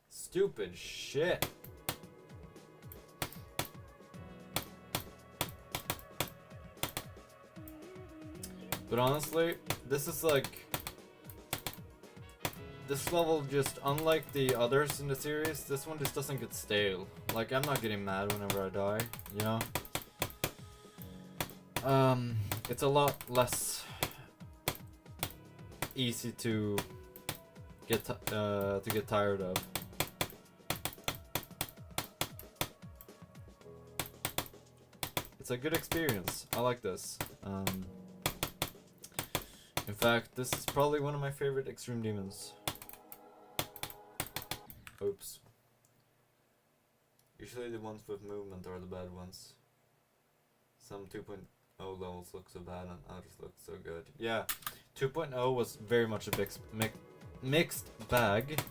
Stupid shit. But honestly, this is like... This level just, unlike the others in the series, this one just doesn't get stale. Like, I'm not getting mad whenever I die, you know? It's a lot less easy to get tired of. It's a good experience. I like this. In fact, this is probably one of my favorite Extreme Demons. Oops. Usually the ones with movement are the bad ones. Some 2.0 levels look so bad and others look so good. Yeah, 2.0 was very much a mixed bag.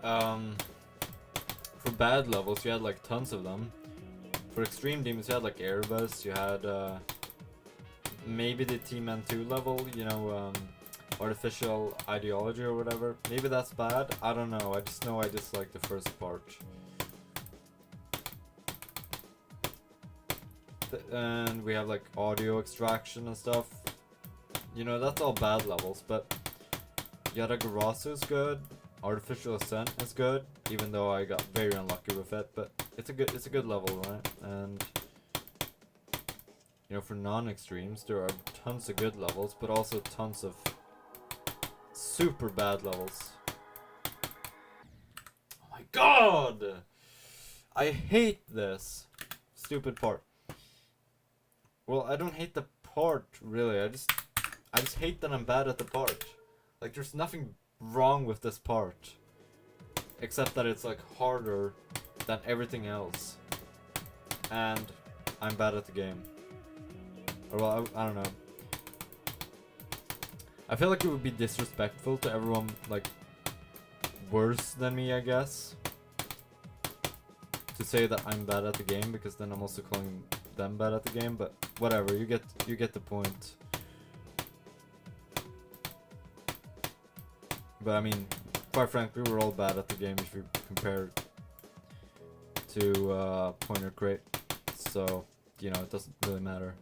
For bad levels you had like tons of them. For Extreme Demons you had like Erebus, you had maybe the T-Man 2 level, you know, Artificial Ideology or whatever. Maybe that's bad, I don't know, I just know I dislike the first part. And we have like audio extraction and stuff. You know, that's all bad levels, but Yatagarasu is good, Artificial Ascent is good, even though I got very unlucky with it, but it's a good level, right? And you know, for non-extremes, there are tons of good levels, but also tons of super bad levels. Oh my god! I hate this stupid part. Well, I don't hate the part, really. I just hate that I'm bad at the part. Like, there's nothing wrong with this part, except that it's like harder than everything else, and I'm bad at the game. Or well, I don't know. I feel like it would be disrespectful to everyone like worse than me, I guess, to say that I'm bad at the game, because then I'm also calling them bad at the game. But whatever, you get the point. But I mean, quite frankly, we're all bad at the game if you compare to point or crate. So you know, it doesn't really matter.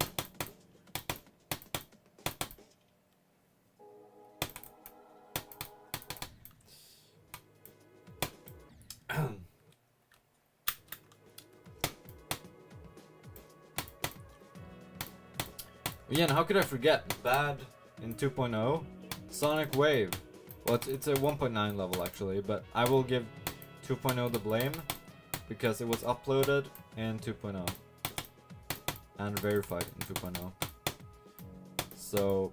Again, how could I forget? Bad in 2.0? Sonic Wave. Well, it's a 1.9 level actually, but I will give 2.0 the blame because it was uploaded in 2.0 and verified in 2.0. So,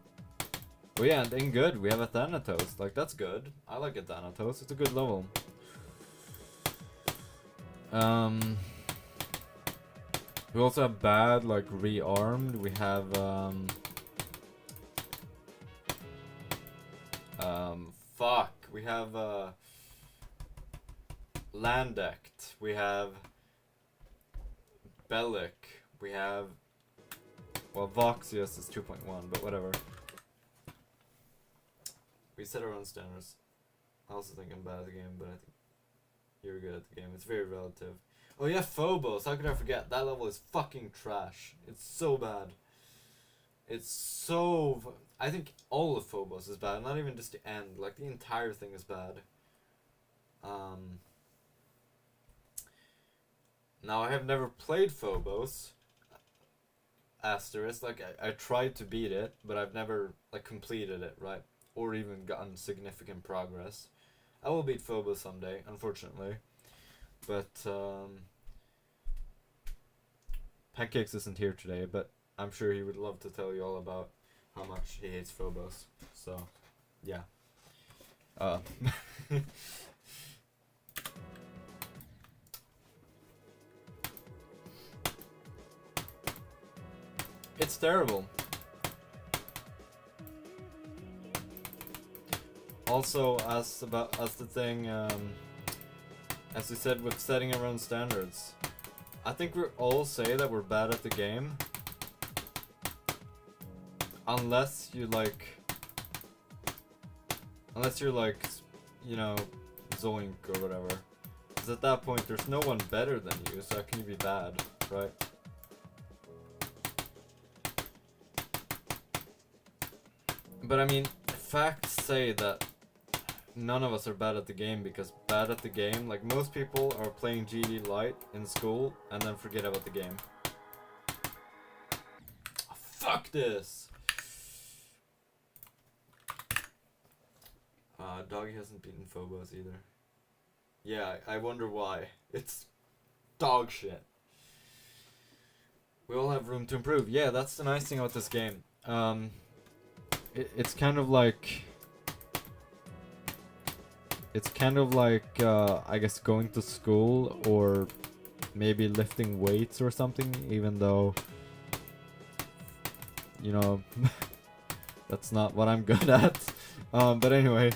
well, yeah, and in good, we have a Thanatos. Like, that's good. I like a Thanatos. It's a good level. We also have bad, like, rearmed. We have, fuck. We have, Landect. We have Bellic. We have, well, Voxius is 2.1, but whatever. We set our own standards. I also think I'm bad at the game, but I think you're good at the game. It's very relative. Oh yeah, Phobos. How could I forget? That level is fucking trash. It's so bad. It's so... I think all of Phobos is bad. Not even just the end. Like, the entire thing is bad. Now, I have never played Phobos. Asterisk. Like, I tried to beat it, but I've never, like, completed it, right? Or even gotten significant progress. I will beat Phobos someday, unfortunately. But, Pancakes isn't here today, but I'm sure he would love to tell you all about how much he hates Phobos. So, yeah. It's terrible. Also, as the thing, as we said with setting our own standards, I think we all say that we're bad at the game, unless you're like, you know, Zoink or whatever. Because at that point, there's no one better than you, so how can you be bad, right? But I mean, facts say that none of us are bad at the game, because bad at the game, like, most people are playing GD Lite in school and then forget about the game. Oh, fuck this! Doggy hasn't beaten Phobos either. Yeah, I wonder why. It's dog shit. We all have room to improve. Yeah, that's the nice thing about this game. It's kind of like... It's kind of like, I guess, going to school or maybe lifting weights or something, even though, you know, that's not what I'm good at. But anyway,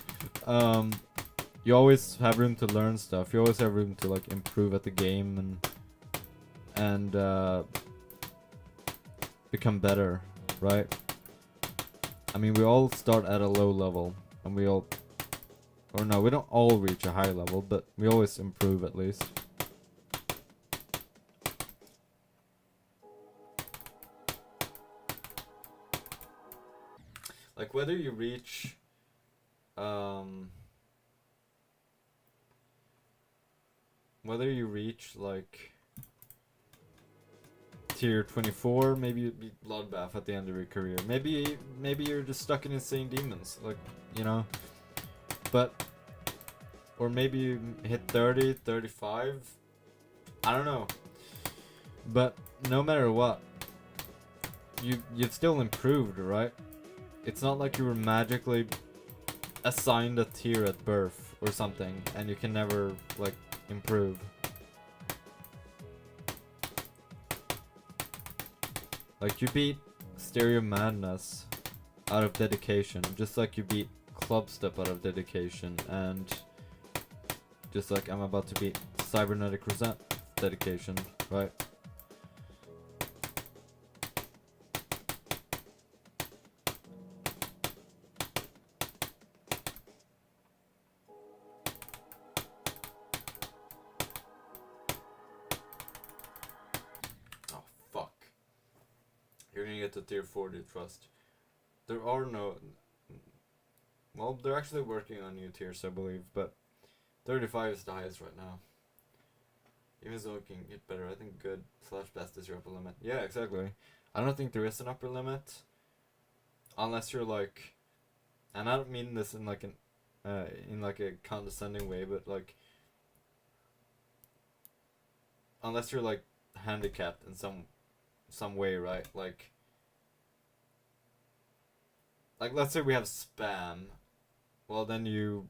you always have room to learn stuff. You always have room to, like, improve at the game and become better, right? I mean, we all start at a low level, and we all... Or no, we don't all reach a high level, but we always improve at least. Like, whether you reach... whether you reach, like... Tier 24, maybe you beat Bloodbath at the end of your career. Maybe you're just stuck in Insane Demons, like, you know... But, or maybe you hit 30, 35, I don't know. But no matter what, you've still improved, right? It's not like you were magically assigned a tier at birth or something, and you can never, like, improve. Like, you beat Stereo Madness out of dedication, just like you beat Clubstep out of dedication, and just like I'm about to beat Cybernetic dedication, right? Oh, fuck. You're gonna get to tier 40 trust. There are no... Well, they're actually working on new tiers, I believe, but 35 is the highest right now. Even though it can get better, I think good / best is your upper limit. Yeah, exactly. I don't think there is an upper limit. Unless you're like... And I don't mean this in like a condescending way, but like... Unless you're like handicapped in some way, right? Like let's say we have spam. Well, then you're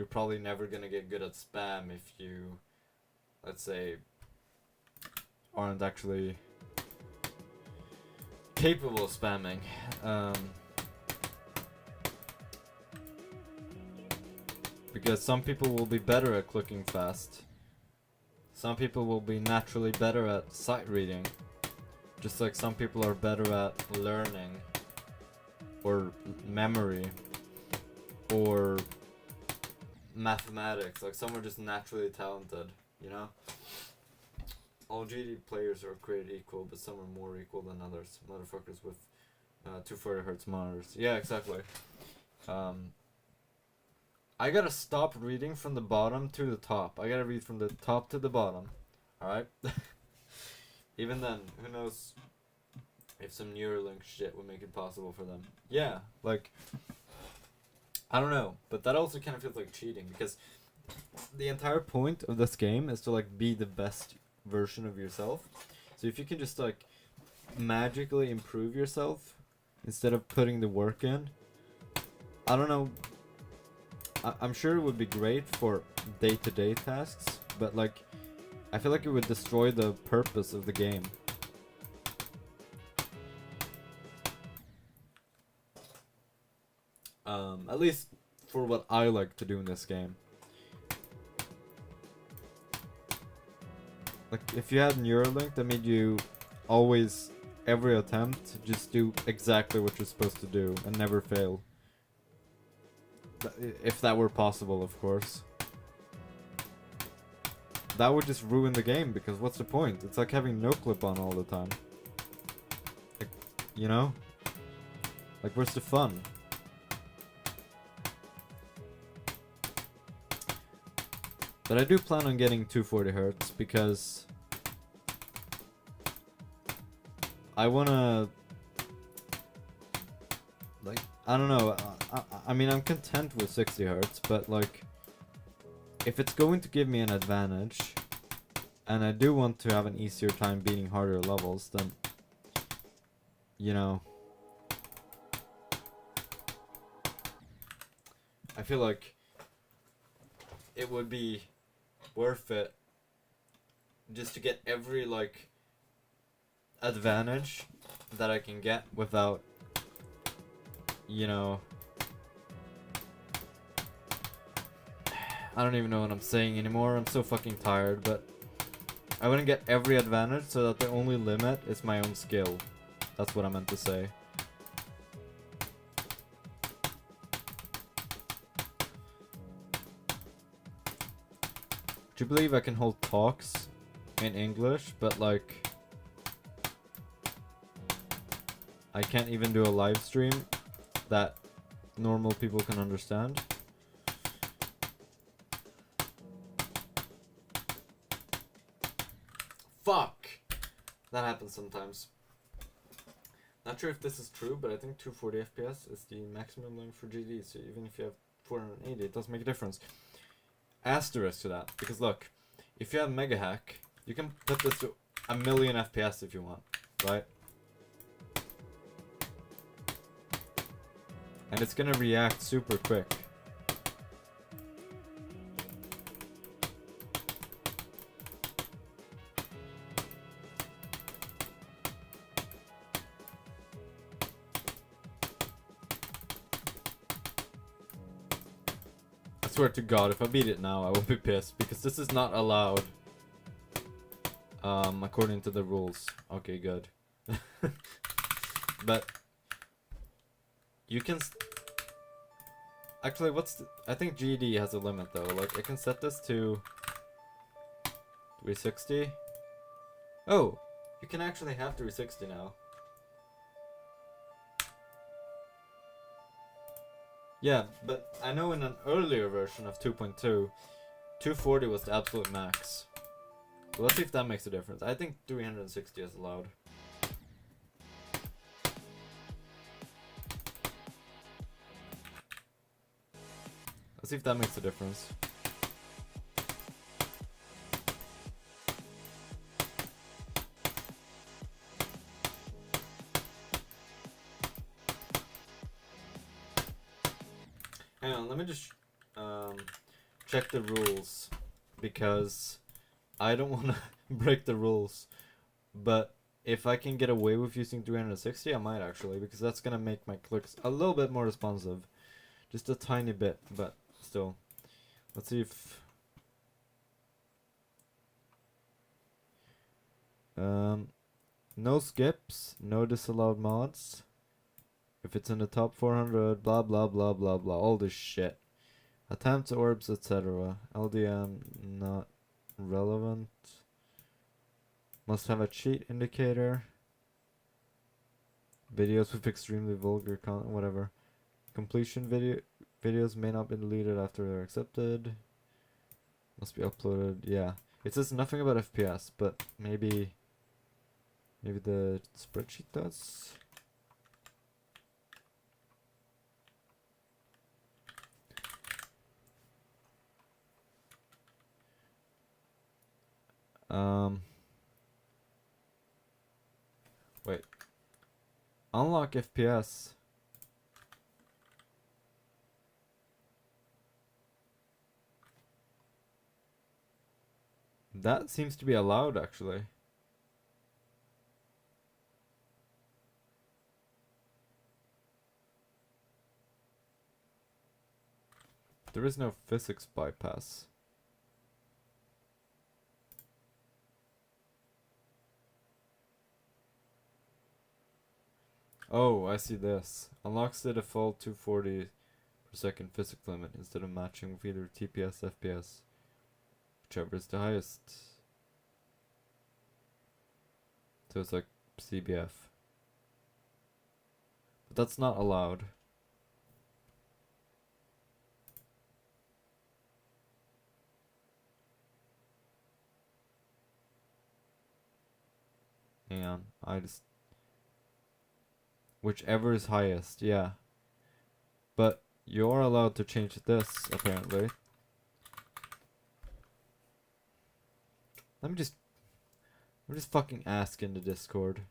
probably never gonna get good at spam if you, let's say, aren't actually capable of spamming. Because some people will be better at clicking fast. Some people will be naturally better at sight reading. Just like some people are better at learning. Or memory. Or mathematics. Like some are just naturally talented, you know? All GD players are created equal, but some are more equal than others. Motherfuckers with 240Hz monitors. Yeah, exactly. I gotta stop reading from the bottom to the top. I gotta read from the top to the bottom. Alright? Even then, who knows if some Neuralink shit would make it possible for them. Yeah, like... I don't know, but that also kind of feels like cheating, because the entire point of this game is to, like, be the best version of yourself. So if you can just, like, magically improve yourself, instead of putting the work in, I don't know... I'm sure it would be great for day-to-day tasks, but like, I feel like it would destroy the purpose of the game. At least for what I like to do in this game. Like, if you had Neuralink, that made you always, every attempt, just do exactly what you're supposed to do and never fail. If that were possible, of course. That would just ruin the game, because what's the point? It's like having no clip on all the time. Like, you know? Like, where's the fun? But I do plan on getting 240Hz, because I wanna... Like, I don't know, I mean, I'm content with 60Hz, but like, if it's going to give me an advantage, and I do want to have an easier time beating harder levels, then, you know, I feel like it would be worth it just to get every, like, advantage that I can get without, you know, I don't even know what I'm saying anymore. I'm so fucking tired, but I want to get every advantage so that the only limit is my own skill. That's what I meant to say. Do you believe I can hold talks in English, but like, I can't even do a live stream that normal people can understand? Fuck! That happens sometimes. Not sure if this is true, but I think 240 FPS is the maximum length for GD, so even if you have 480, it does make a difference. Asterisk to that, because look, if you have Mega Hack, you can put this to 1,000,000 FPS if you want, right? And it's gonna react super quick. I swear to God, if I beat it now, I will be pissed, because this is not allowed. According to the rules. Okay, good. But you can actually, I think GD has a limit though. Like I can set this to 360. Oh, you can actually have 360 now. Yeah, but I know in an earlier version of 2.2, 240 was the absolute max. So let's see if that makes a difference. I think 360 is allowed. Let's see if that makes a difference. Hang on, let me just check the rules, because I don't want to break the rules. But if I can get away with using 360, I might actually, because that's gonna make my clicks a little bit more responsive. Just a tiny bit, but still. Let's see if... no skips, no disallowed mods. If it's in the top 400, blah blah blah blah blah, all this shit. Attempts, orbs, etc. LDM not relevant. Must have a cheat indicator. Videos with extremely vulgar content, whatever. Completion videos may not be deleted after they're accepted. Must be uploaded. Yeah, it says nothing about FPS, but maybe the spreadsheet does. Wait. Unlock FPS. That seems to be allowed, actually. There is no physics bypass. Oh, I see this. Unlocks the default 240 per second physics limit instead of matching with either TPS, FPS, whichever is the highest. So it's like CBF. But that's not allowed. Hang on, whichever is highest, yeah. But you're allowed to change this, apparently. Let me just fucking ask in the Discord.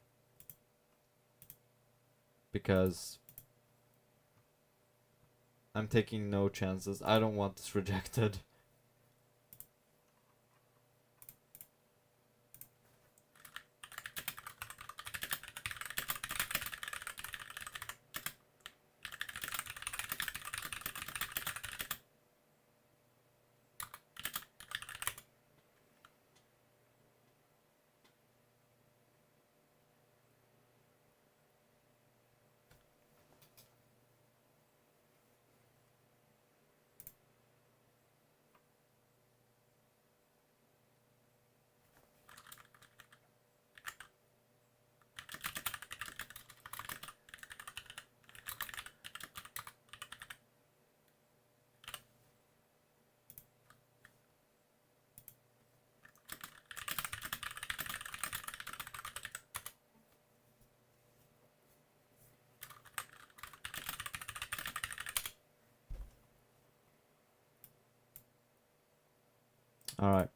Because I'm taking no chances. I don't want this rejected. Alright.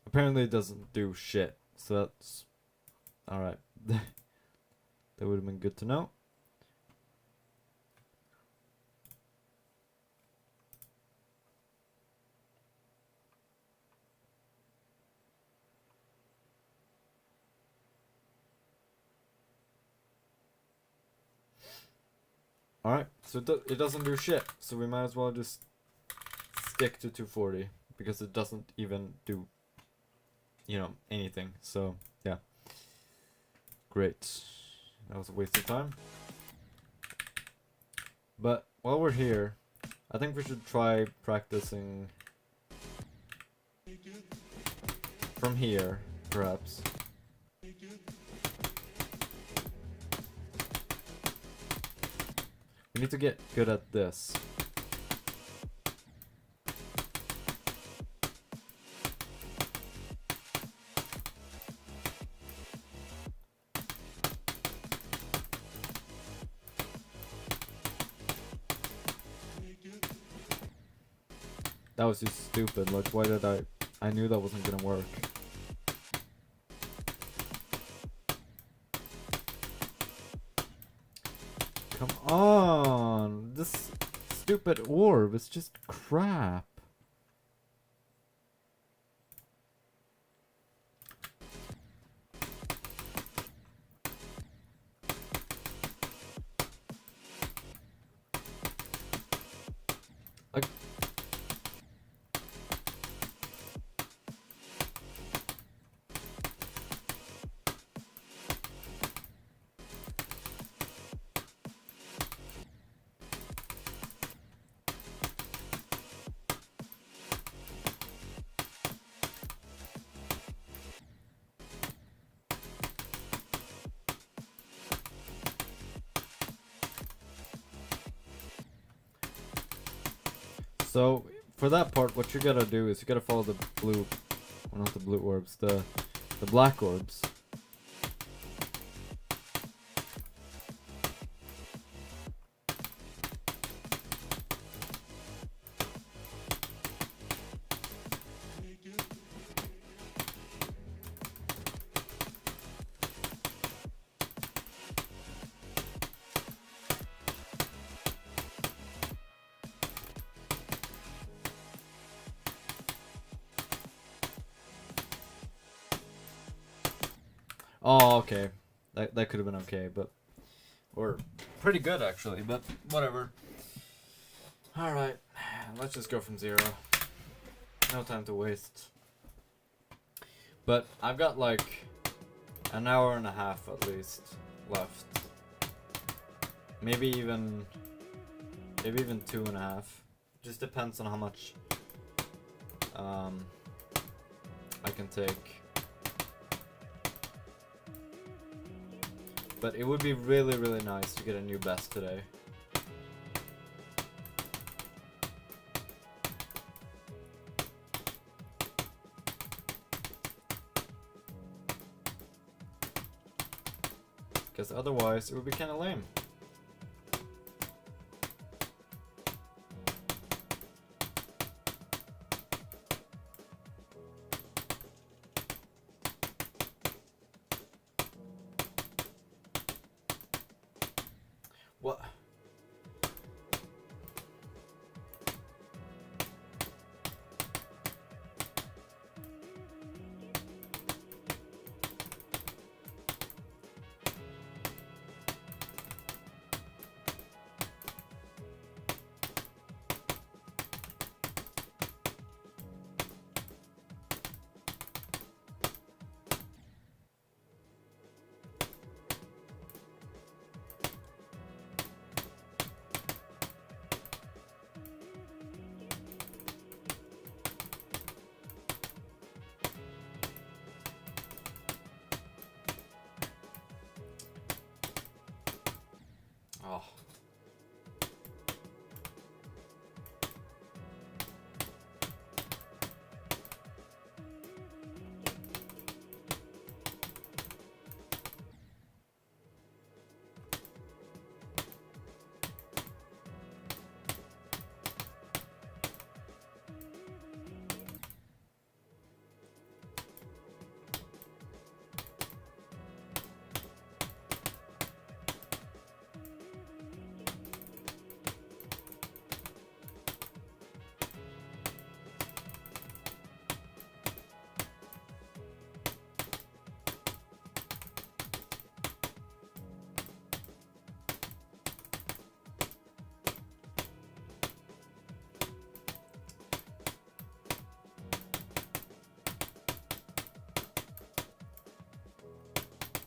Apparently it doesn't do shit. So that's... Alright. That would have been good to know. Alright, so it doesn't do shit. So we might as well just stick to 240. Because it doesn't even do you know, anything. So yeah, great. That was a waste of time. But while we're here, I think we should try practicing from here, perhaps. We need to get good at this. That was just stupid. Like, why did I knew that wasn't gonna work. Come on! This stupid orb is just crap. Like, so for that part, what you gotta do is you gotta follow the blue, well, not the blue orbs, the black orbs. Oh, okay. That could have been okay, but or pretty good actually, but whatever. All right, let's just go from 0. No time to waste. But I've got like an hour and a half at least left. Maybe even 2.5. Just depends on how much I can take. But it would be really, really nice to get a new best today. Because otherwise it would be kind of lame. What? Oh.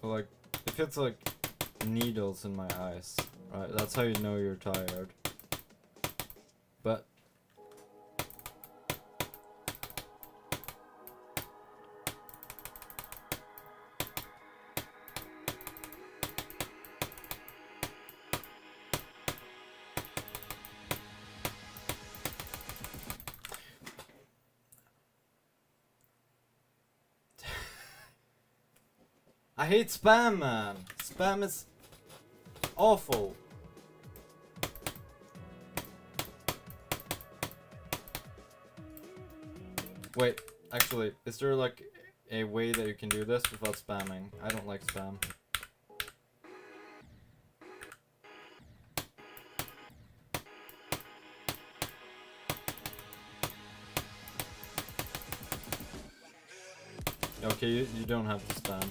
like, it feels like needles in my eyes, right? That's how you know you're tired. But I hate spam, man. Spam is awful. Wait, actually, is there like a way that you can do this without spamming? I don't like spam. Okay, you don't have to spam.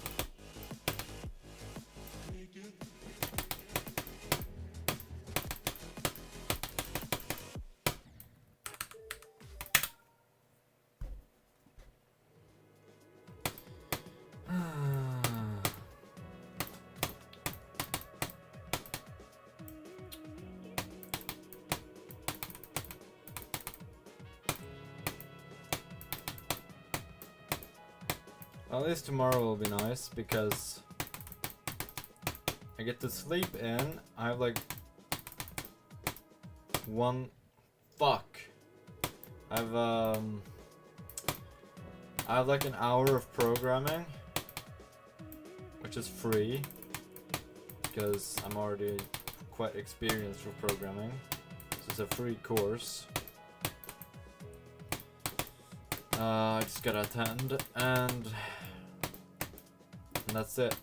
Well, at least tomorrow will be nice because I get to sleep in. I have like one. Fuck. I have like an hour of programming, which is free because I'm already quite experienced with programming. So it's a free course. I just gotta attend, and that's it.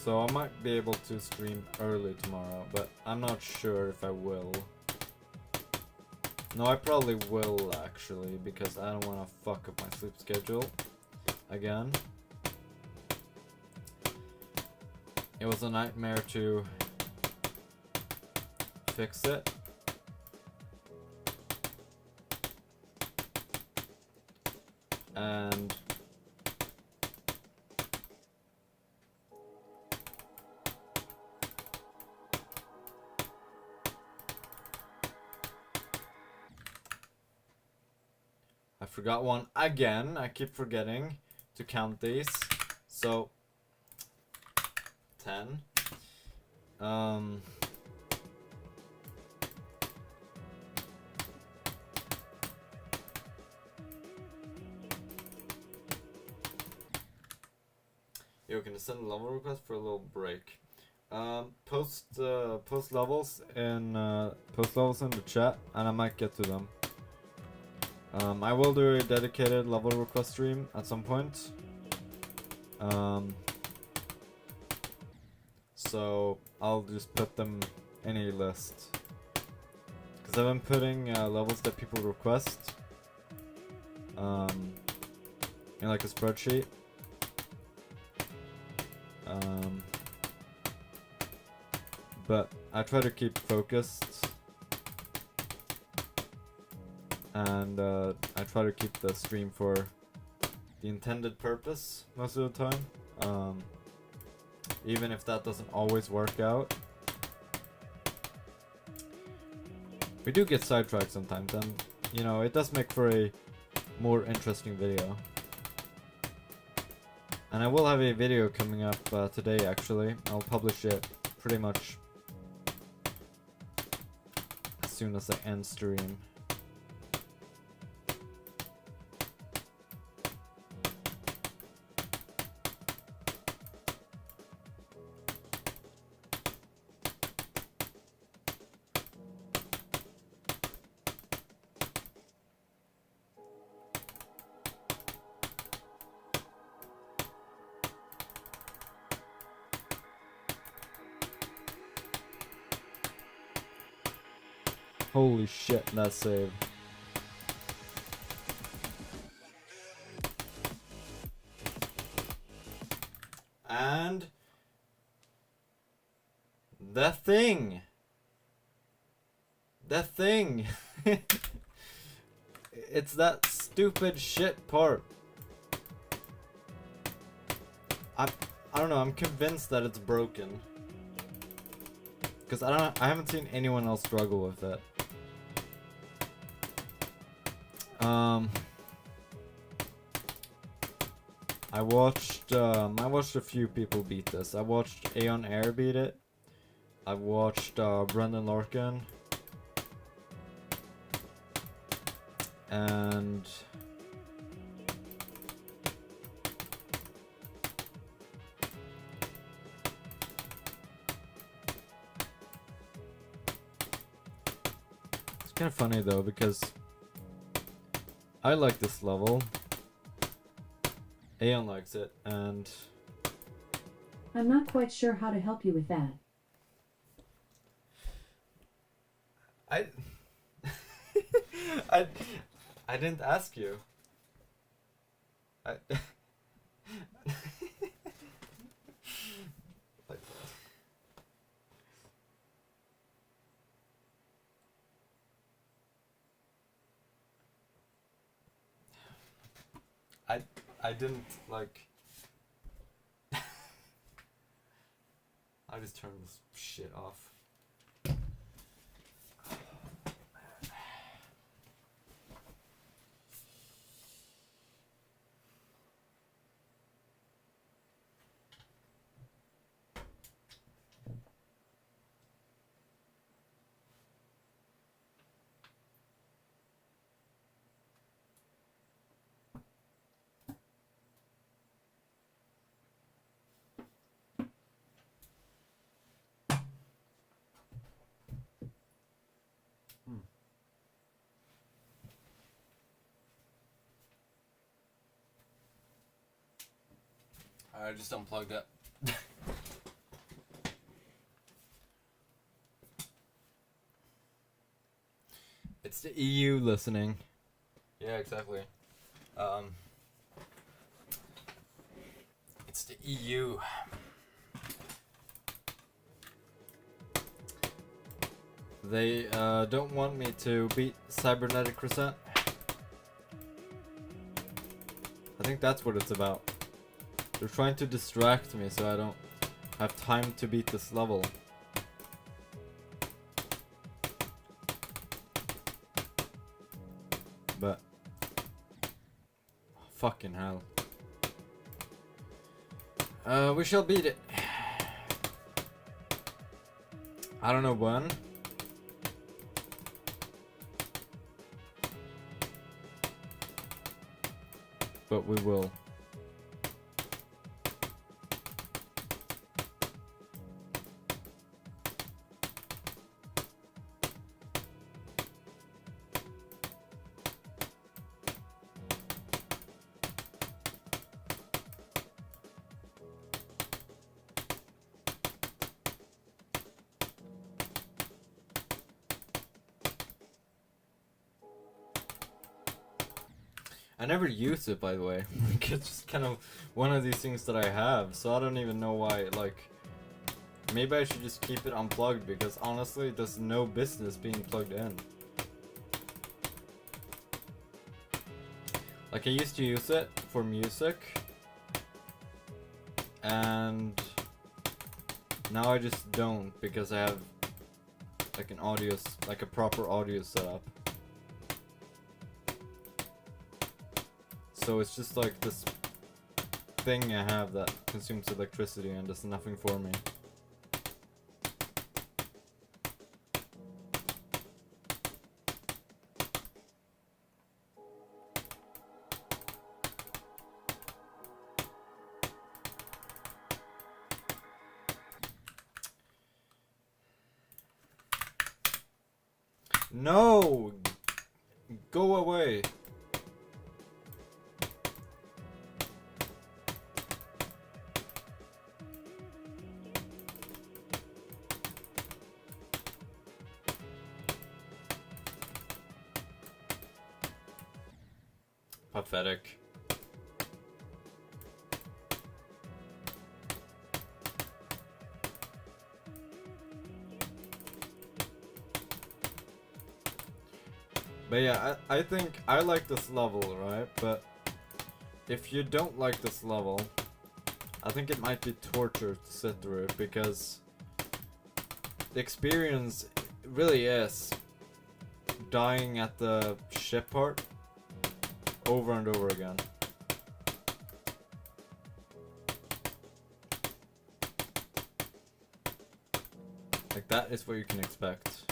So I might be able to stream early tomorrow, but I'm not sure if I will. No, I probably will actually, because I don't want to fuck up my sleep schedule again. It was a nightmare to fix it. And I forgot one again. I keep forgetting to count these. So 10. You can send a level request for a little break. Post levels in the chat, and I might get to them. I will do a dedicated level request stream at some point. So I'll just put them in a list. Because I've been putting levels that people request in like a spreadsheet. But I try to keep focused. And I try to keep the stream for the intended purpose most of the time, even if that doesn't always work out. We do get sidetracked sometimes, and you know, it does make for a more interesting video. And I will have a video coming up today actually. I'll publish it pretty much as soon as I end stream. Holy shit, that save. And the thing. It's that stupid shit part. I don't know, I'm convinced that it's broken. Cause I haven't seen anyone else struggle with it. I watched a few people beat this. I watched Aeon Air beat it. I watched Brendan Larkin. And it's kind of funny though because I like this level. Aeon likes it, and I'm not quite sure how to help you with that. I I didn't ask you. I didn't like. I just turned this shit off. I just unplugged it. It's the EU listening. Yeah, exactly. It's the EU. They don't want me to beat Cybernetic Crescent. I think that's what it's about. They're trying to distract me so I don't have time to beat this level. But fucking hell. We shall beat it. I don't know when. But we will. I never use it, by the way. It's just kind of one of these things that I have, so I don't even know why, like... Maybe I should just keep it unplugged, because honestly, there's no business being plugged in. Like, I used to use it for music, and now I just don't, because I have like an audio, like a proper audio setup. So it's just like this thing I have that consumes electricity and does nothing for me. No! Go away! Pathetic. But yeah, I think I like this level, right? But if you don't like this level, I think it might be torture to sit through it, because the experience really is dying at the ship part over and over again. Like, that is what you can expect.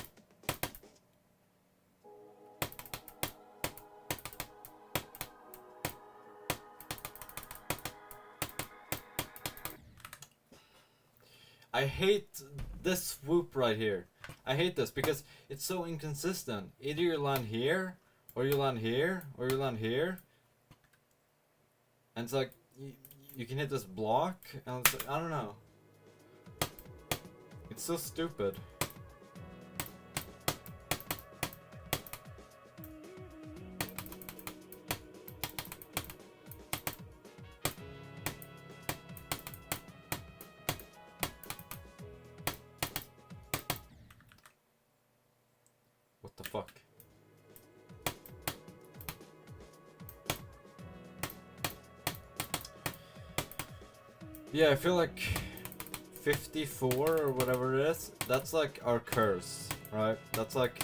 I hate this swoop right here. I hate this because it's so inconsistent. Either you land here, or you land here, or you land here. And it's like, you can hit this block, and it's like, I don't know. It's so stupid. What the fuck? Yeah, I feel like 54 or whatever it is, that's like our curse, right? That's like,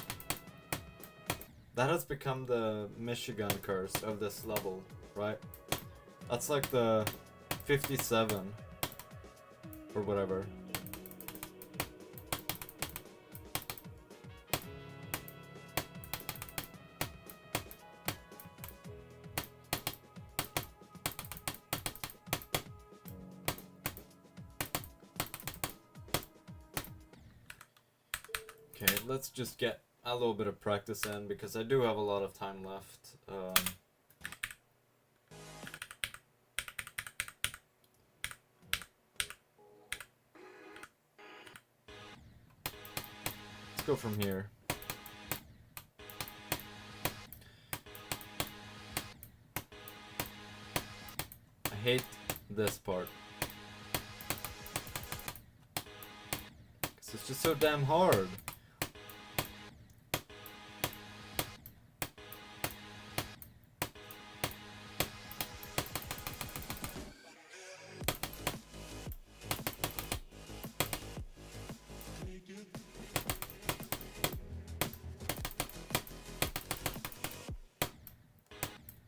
that has become the Michigan curse of this level, right? That's like the 57 or whatever. Okay, let's just get a little bit of practice in, because I do have a lot of time left. Let's go from here. I hate this part, because it's just so damn hard.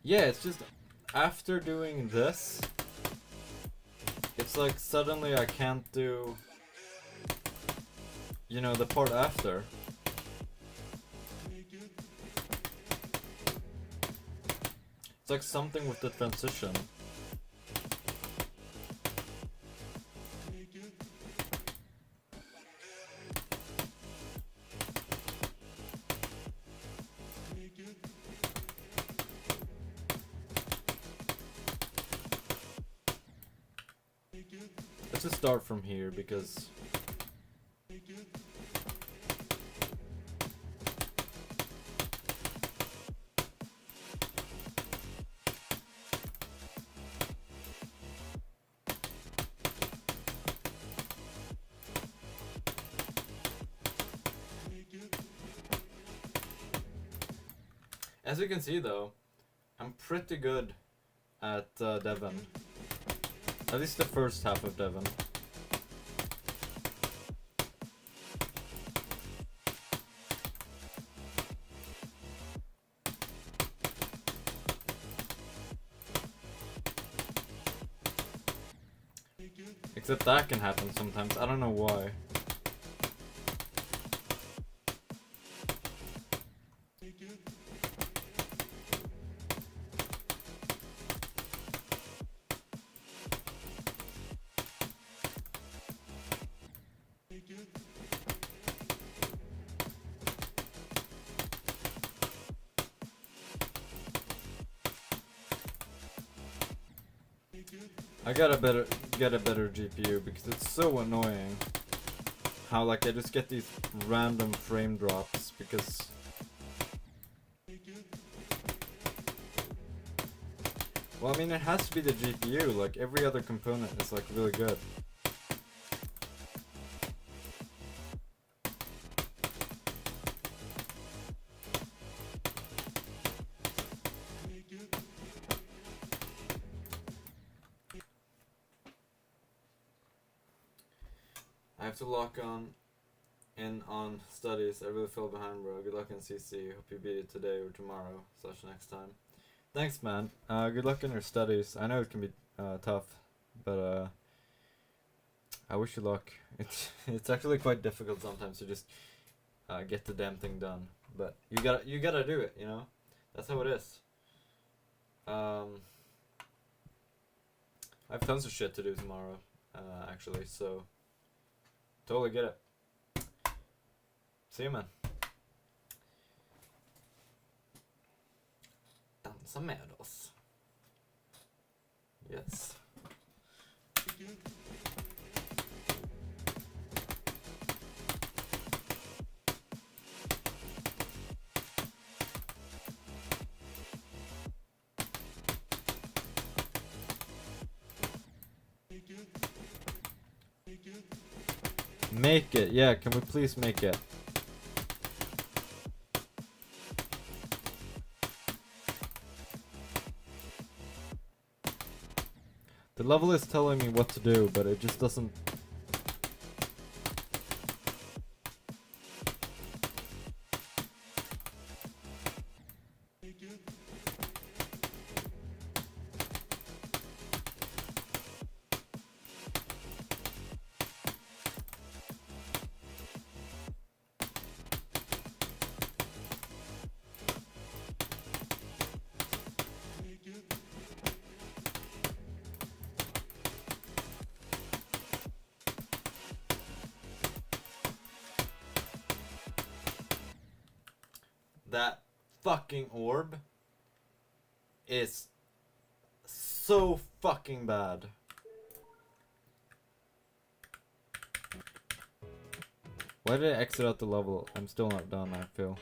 Yeah, it's just after doing this, it's like suddenly I can't do, you know, the part after. It's like something with the transition. Let's just start from here, because as you can see though, I'm pretty good at Devon. At least the first half of Devon. Except that can happen sometimes, I don't know why. I gotta get a better GPU, because it's so annoying how like I just get these random frame drops, because well, I mean, it has to be the GPU, like every other component is like really good. have to lock in on studies. I really fell behind, bro. Good luck in CC. Hope you beat it today or tomorrow / next time. Thanks, man. Good luck in your studies. I know it can be tough, but I wish you luck. It's actually quite difficult sometimes to just get the damn thing done. But you gotta do it. You know, that's how it is. I have tons of shit to do tomorrow, actually. So totally get it. See you, man. Dansa med oss. Yes. Make it. Yeah, can we please make it? The level is telling me what to do, but it just doesn't... That fucking orb is so fucking bad. Why did I exit out the level? I'm still not done, I feel.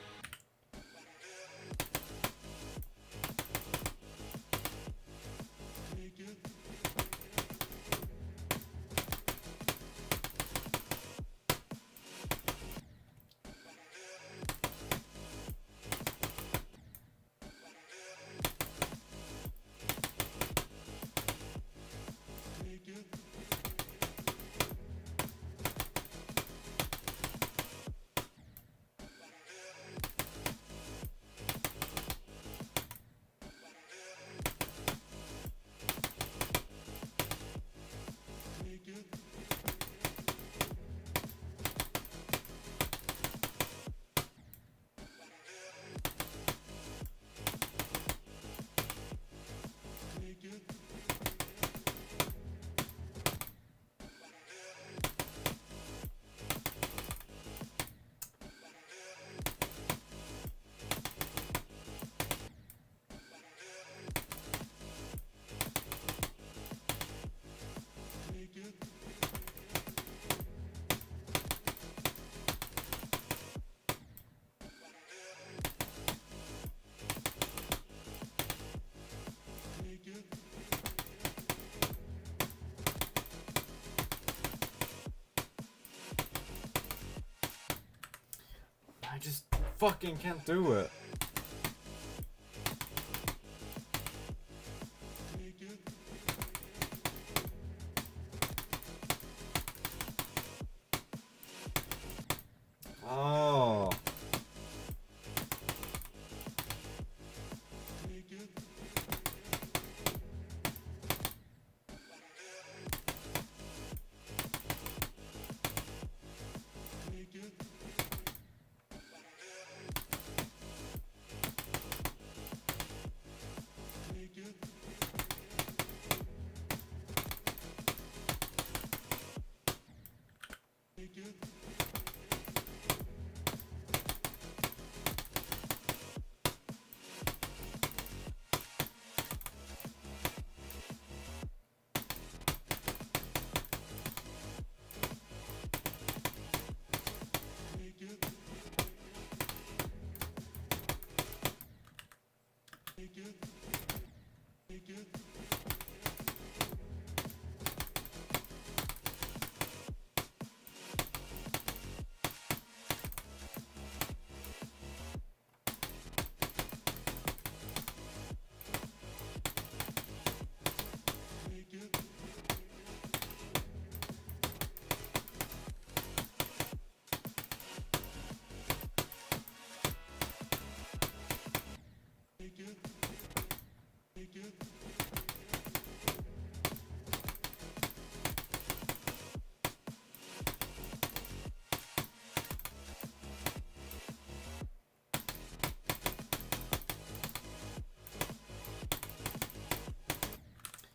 I just fucking can't do it. Oh.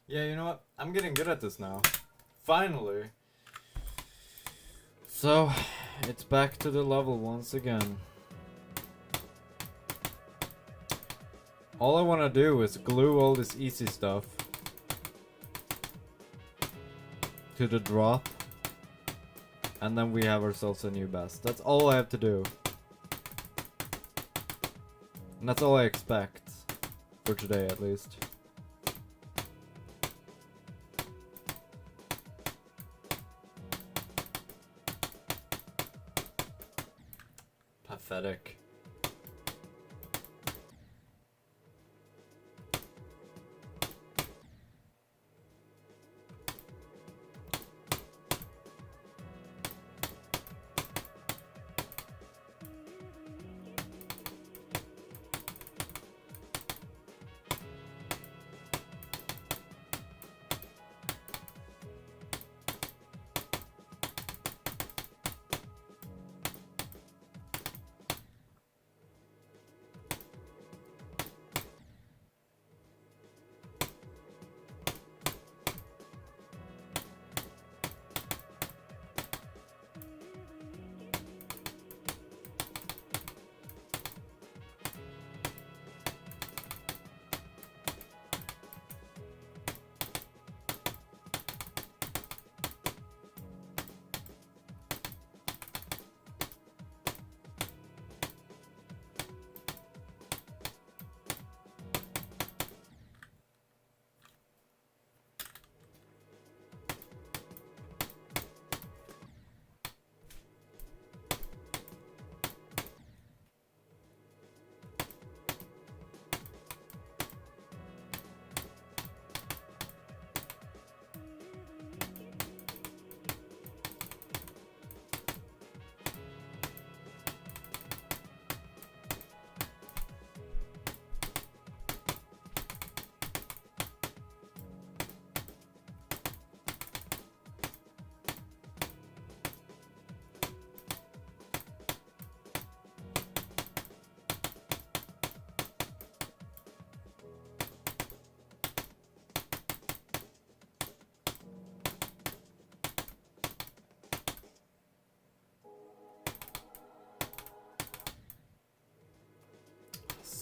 Yeah, you know what? I'm getting good at this now. Finally. So, it's back to the level once again. All I want to do is glue all this easy stuff to the drop, and then we have ourselves a new best. That's all I have to do. And that's all I expect. For today, at least. Pathetic.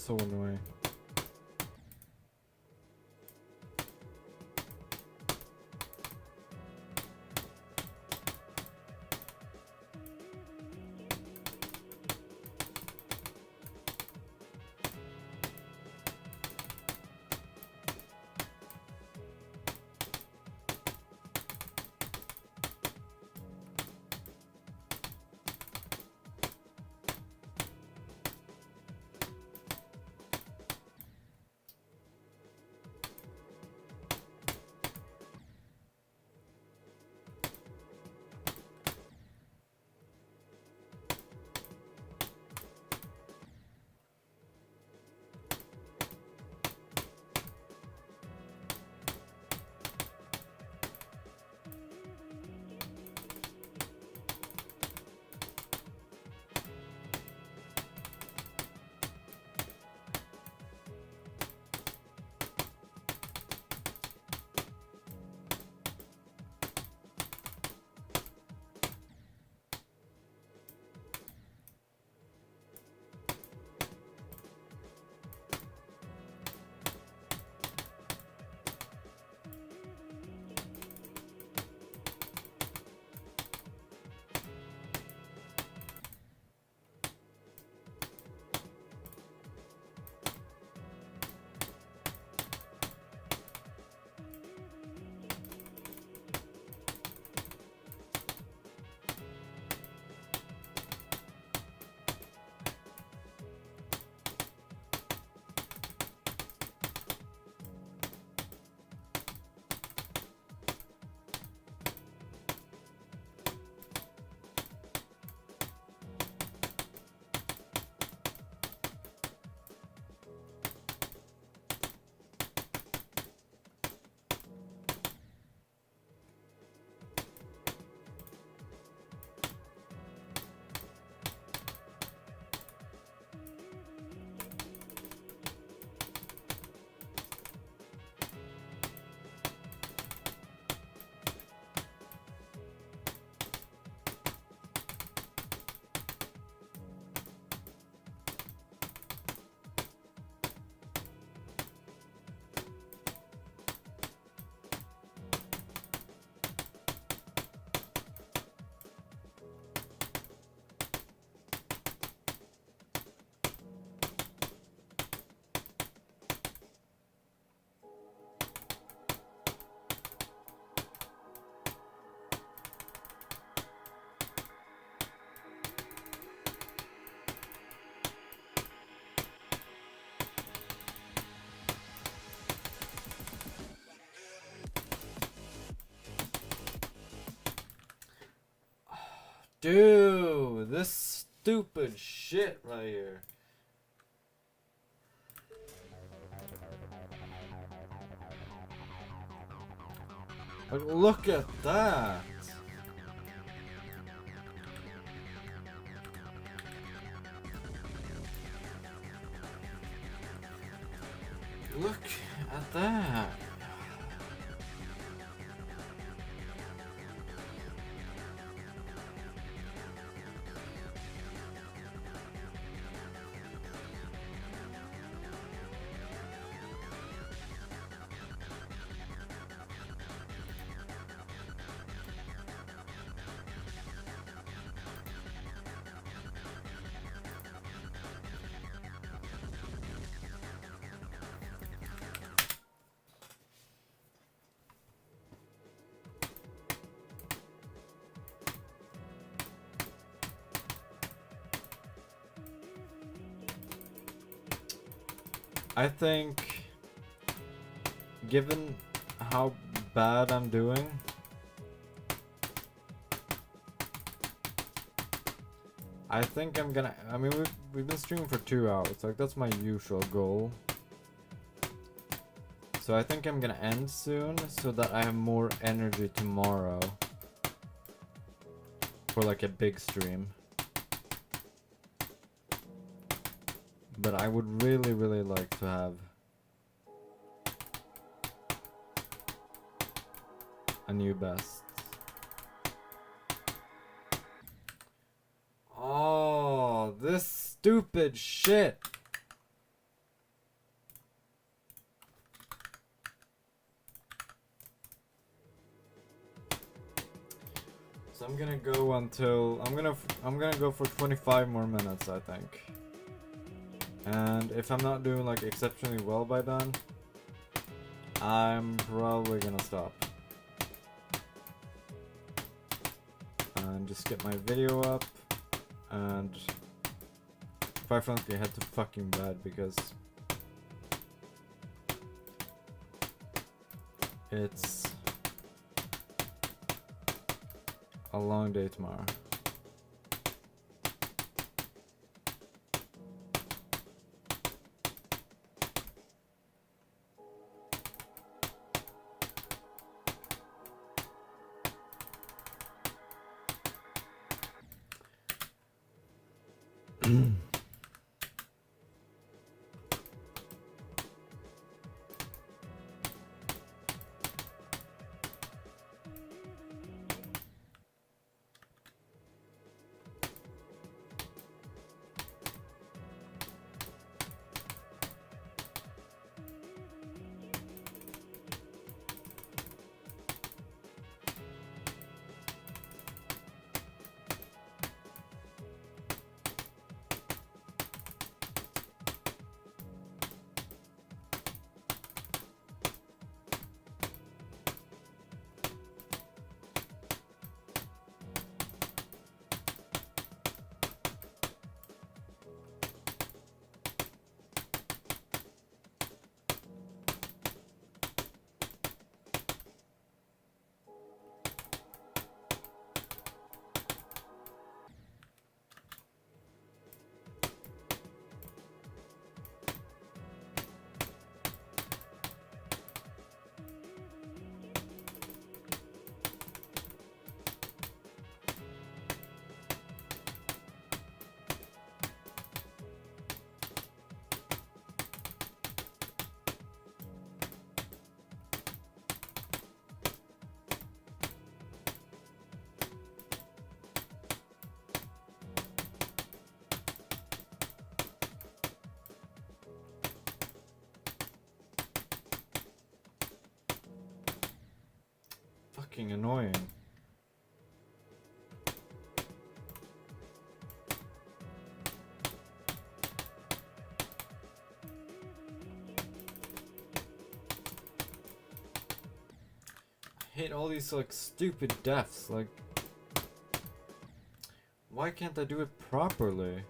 So annoying. Dude, this stupid shit right here. Like, look at that. Look at that. I think, given how bad I'm doing, I think I'm gonna. I mean, we've been streaming for 2 hours. Like, that's my usual goal. So I think I'm gonna end soon so that I have more energy tomorrow for like a big stream. But I would really, really like to have a new best. Oh, this stupid shit. So I'm gonna go until I'm gonna go for 25 more minutes, I think. And if I'm not doing like exceptionally well by then, I'm probably gonna stop. And just get my video up and quite frankly head to fucking bed because it's a long day tomorrow. Fucking annoying. I hate all these like stupid deaths. Like, why can't I do it properly?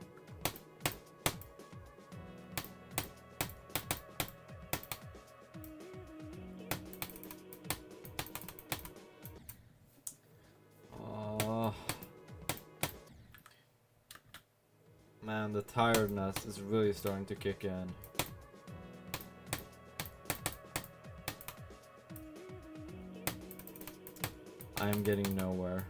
Man, the tiredness is really starting to kick in. I am getting nowhere.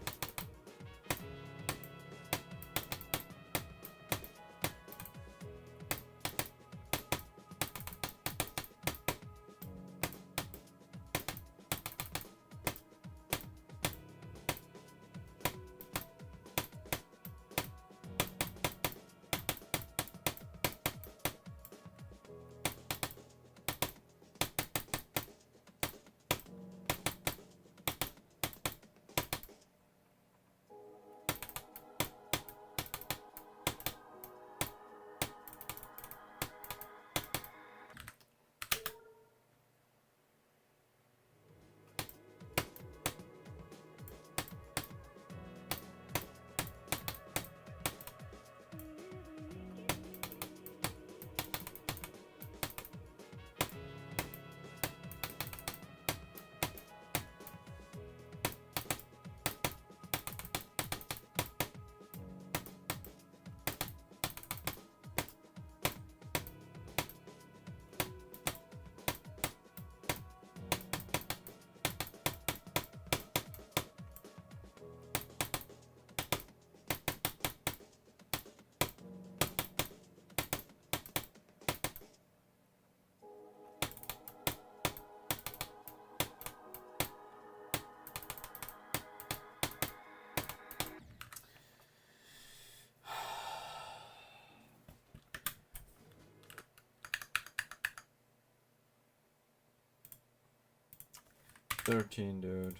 $13, dude.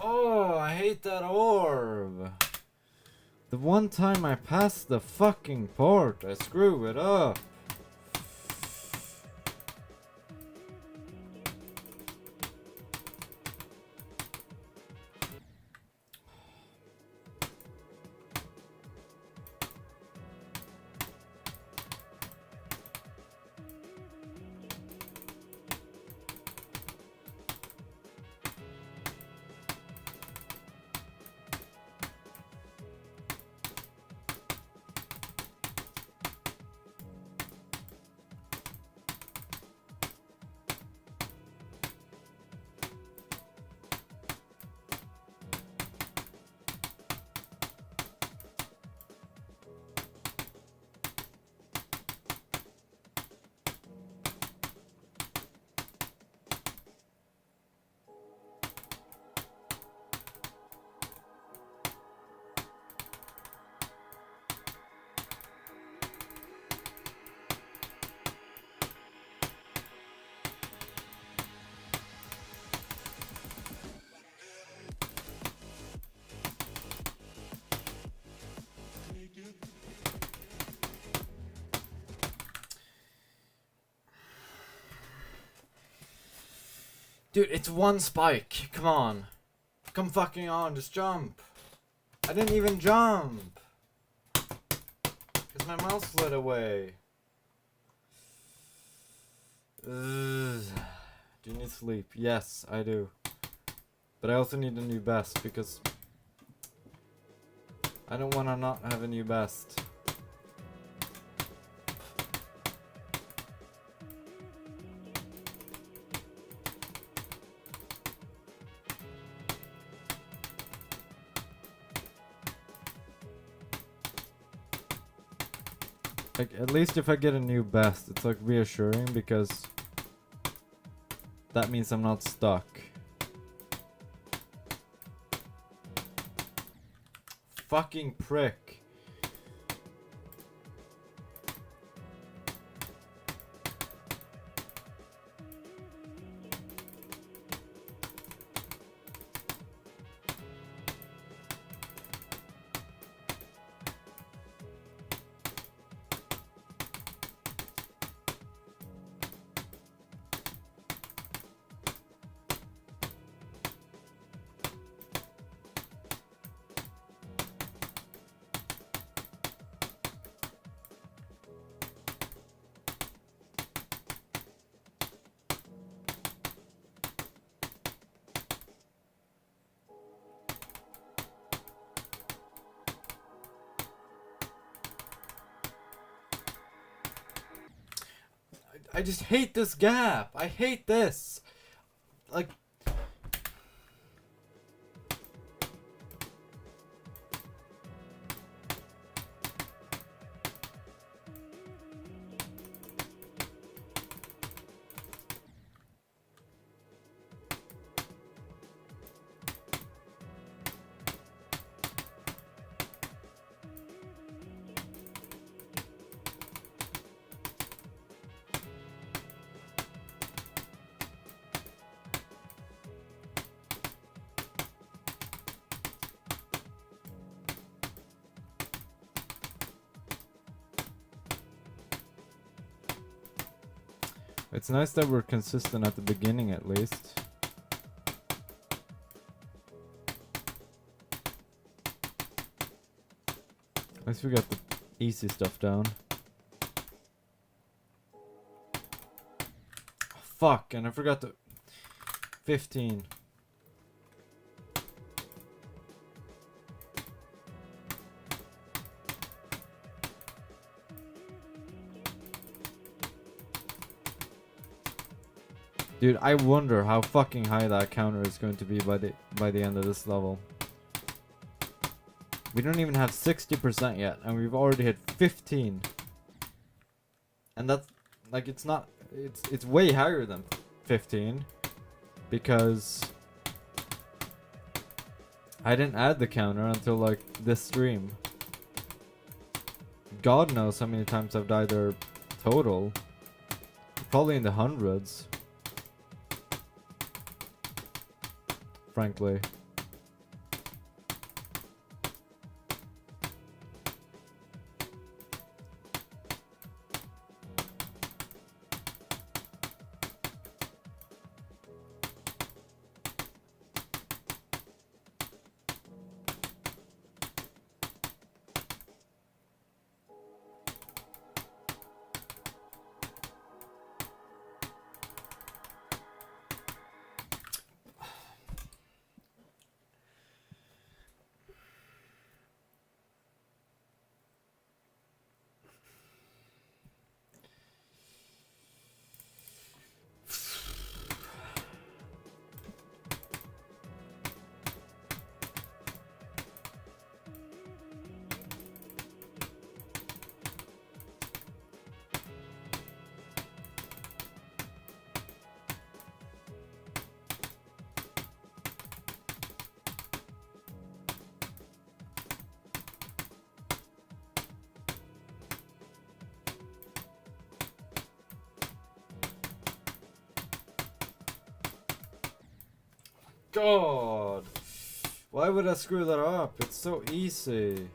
Oh, I hate that orb. The one time I pass the fucking port, I screw it up. Dude, it's one spike. Come on. Come fucking on, just jump. I didn't even jump. Because my mouse slid away. Ugh. Do you need sleep? Yes, I do. But I also need a new best because I don't want to not have a new best. Like, at least if I get a new best, it's like reassuring because that means I'm not stuck. fucking prick. I just hate this gap. I hate this. Like, it's nice that we're consistent at the beginning at least. At least we got the easy stuff down. Fuck, and I forgot the 15. Dude, I wonder how fucking high that counter is going to be by the end of this level. We don't even have 60% yet, and we've already hit 15. And that's like, it's not, it's way higher than 15 because I didn't add the counter until like this stream. God knows how many times I've died there total. Probably in the hundreds. Frankly. God, why would I screw that up? It's so easy.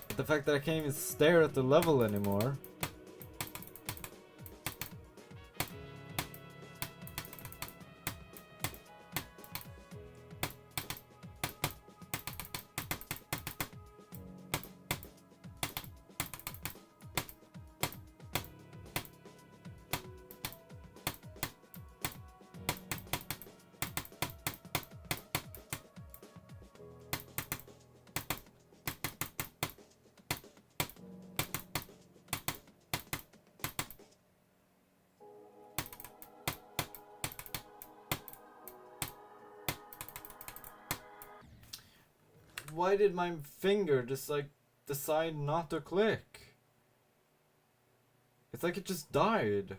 But the fact that I can't even stare at the level anymore. Why did my finger just like decide not to click? It's like it just died.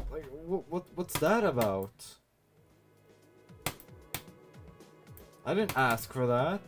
Like what's that about? I didn't ask for that.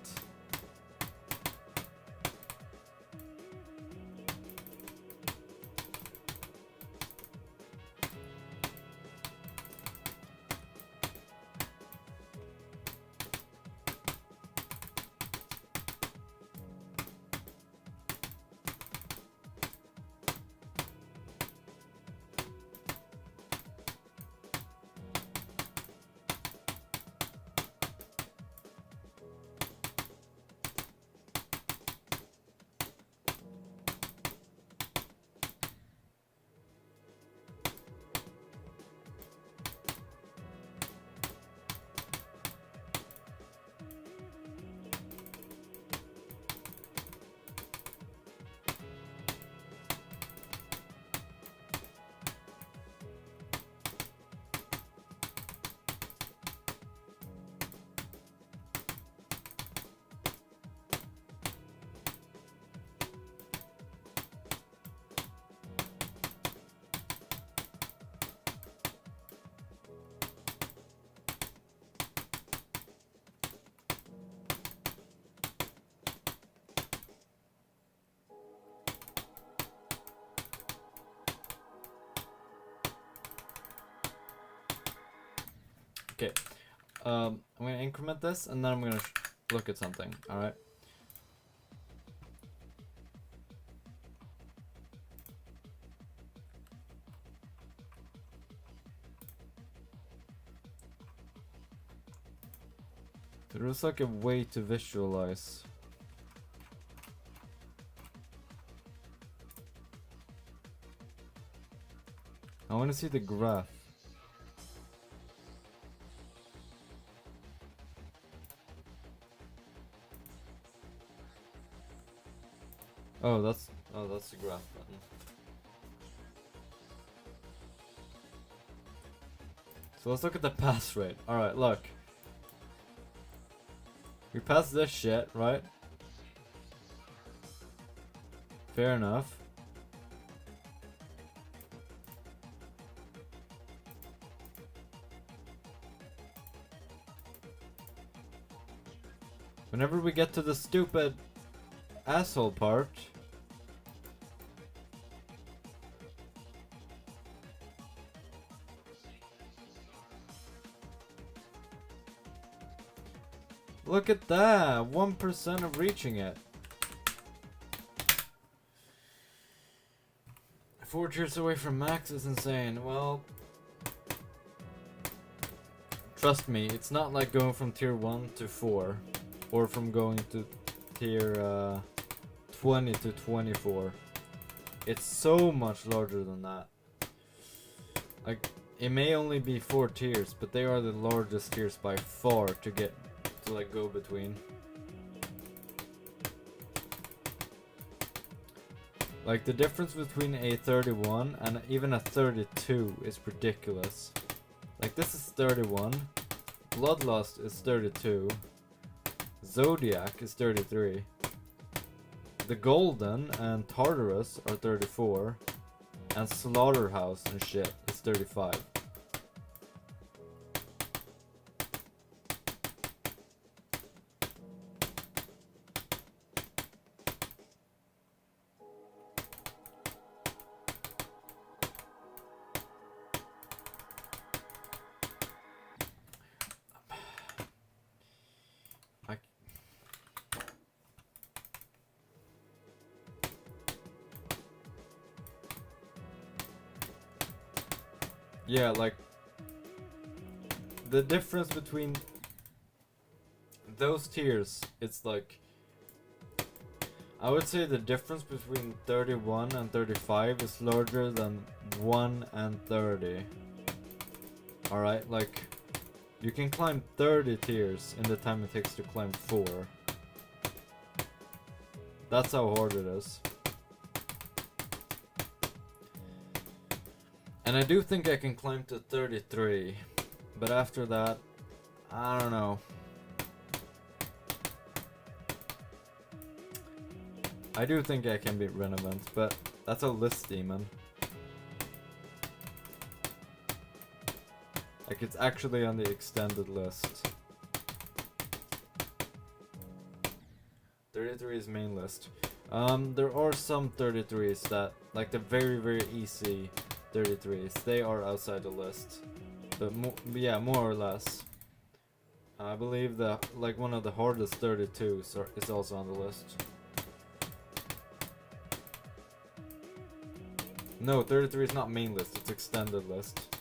Okay, I'm gonna increment this and then I'm gonna look at something, alright? There was like a way to visualize. I wanna see the graph. Oh, that's the graph button. So let's look at the pass rate. Alright, look. We passed this shit, right? Fair enough. Whenever we get to the stupid asshole part, look at that! 1% of reaching it. 4 tiers away from max is insane. Well, trust me, it's not like going from tier 1 to 4. Or from going to tier 20 to 24. It's so much larger than that. Like, it may only be 4 tiers, but they are the largest tiers by far to get to like go between. Like the difference between a 31 and even a 32 is ridiculous. Like this is 31, Bloodlust is 32, Zodiac is 33, the Golden and Tartarus are 34, and Slaughterhouse and shit is 35. Yeah, like the difference between those tiers, it's like I would say the difference between 31 and 35 is larger than 1 and 30. Alright, like you can climb 30 tiers in the time it takes to climb 4. That's how hard it is. And I do think I can climb to 33, but after that, I don't know. I do think I can beat Renovant, but that's a list demon. Like it's actually on the extended list. 33s main list. There are some 33s that, like the very, very easy 33s, they are outside the list. But yeah, more or less. I believe that like one of the hardest 32s is also on the list. No, 33 is not main list, it's extended list.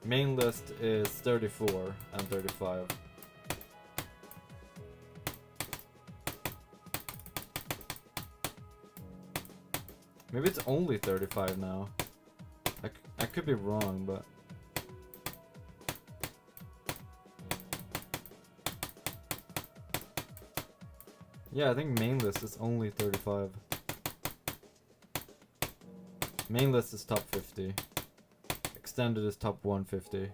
Main list is 34 and 35. Maybe it's only 35 now. I could be wrong, but... Yeah, I think main list is only 35. Main list is top 50. Extended is top 150.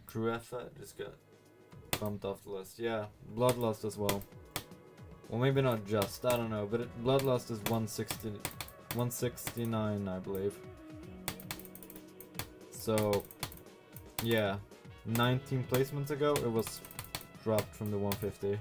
True effort just got bumped off the list. Yeah, Bloodlust as well. Well, maybe not just, I don't know, but Bloodlust is 169, I believe. So, yeah, 19 placements ago, it was dropped from the 150.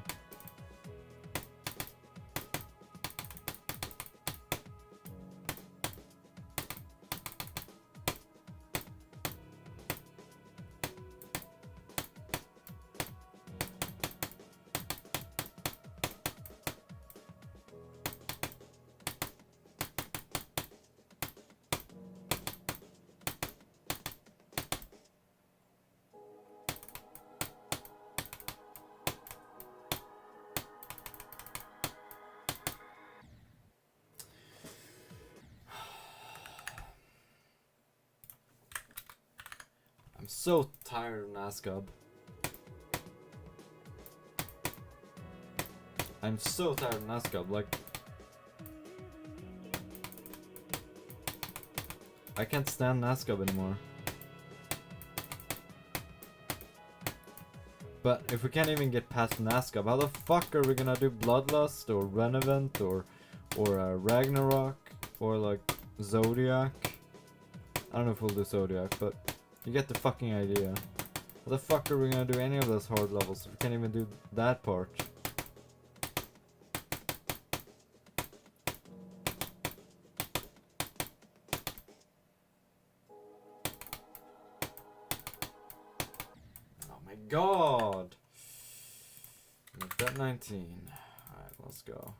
I'm so tired of NASCAR. I'm so tired of NASCAR, like... I can't stand NASCAR anymore. But if we can't even get past NASCAR, how the fuck are we gonna do Bloodlust or Renevent or Ragnarok or like Zodiac? I don't know if we'll do Zodiac, but you get the fucking idea. How the fuck are we gonna do any of those hard levels if we can't even do that part? Oh my god! Make that 19. Alright, let's go.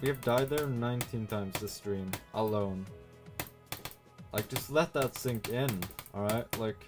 We have died there 19 times this stream alone. Like, just let that sink in, alright? Like,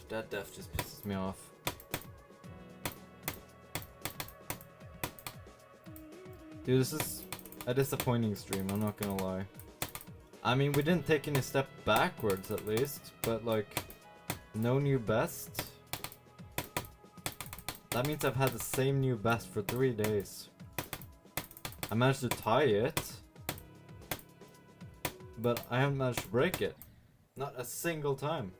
that death just pisses me off. Dude, this is a disappointing stream, I'm not gonna lie. I mean, we didn't take any step backwards at least, but like, no new best. That means I've had the same new best for 3 days. I managed to tie it, but I haven't managed to break it. Not a single time.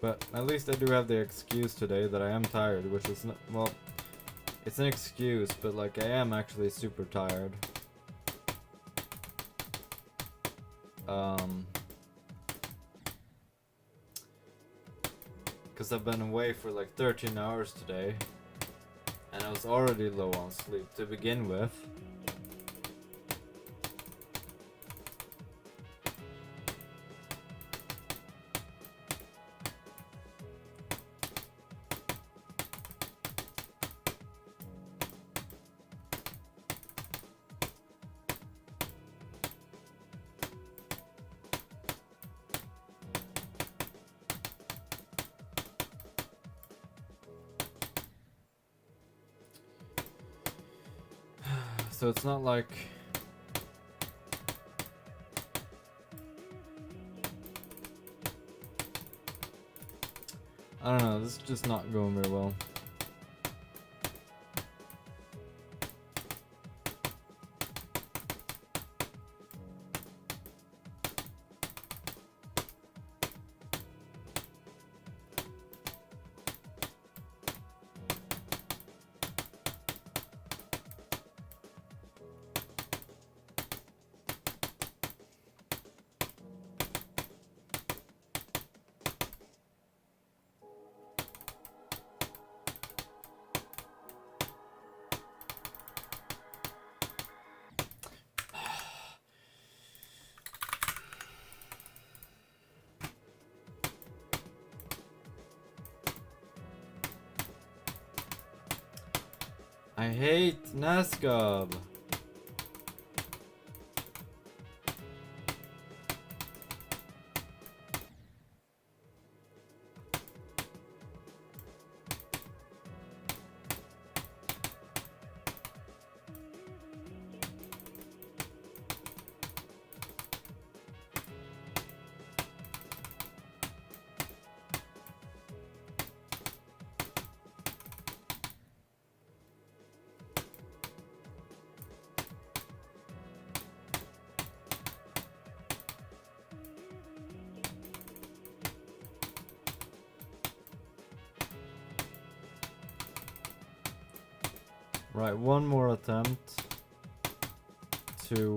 But at least I do have the excuse today that I am tired, which is not, well, it's an excuse, but like I am actually super tired. Because I've been away for like 13 hours today, and I was already low on sleep to begin with. So it's not like... I don't know, this is just not going very well. I hate Nascob. Right, one more attempt to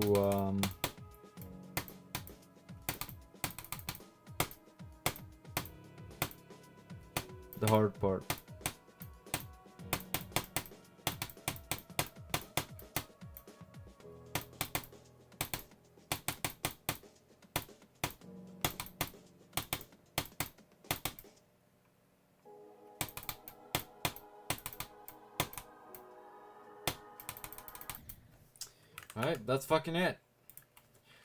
the hard part. Alright, that's fucking it.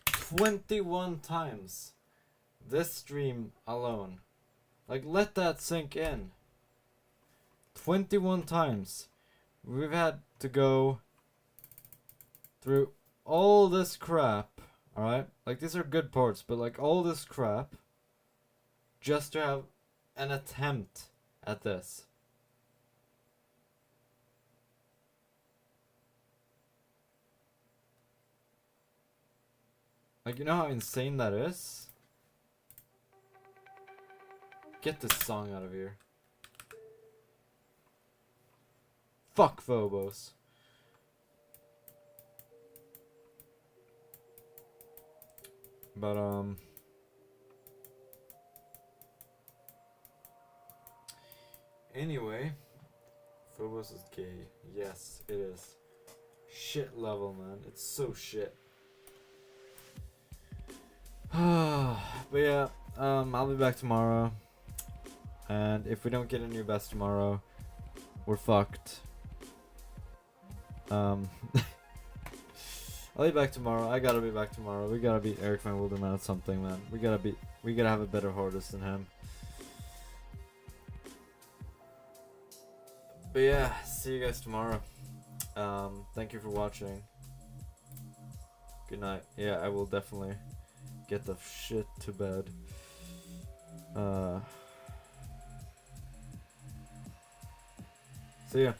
21 times. This stream alone. Like, let that sink in. 21 times. We've had to go through all this crap. Alright? Like, these are good parts, but like, all this crap just to have an attempt at this. Like, you know how insane that is? Get this song out of here. Fuck Phobos. But, anyway. Phobos is gay. Yes, it is. Shit level, man. It's so shit. But yeah, I'll be back tomorrow. And if we don't get a new best tomorrow, we're fucked. I'll be back tomorrow. I gotta be back tomorrow. We gotta beat Eric Van Wilderman at something, man. We gotta have a better hardest than him. But yeah, see you guys tomorrow. Thank you for watching. Good night. Yeah, I will definitely get the shit to bed. See ya.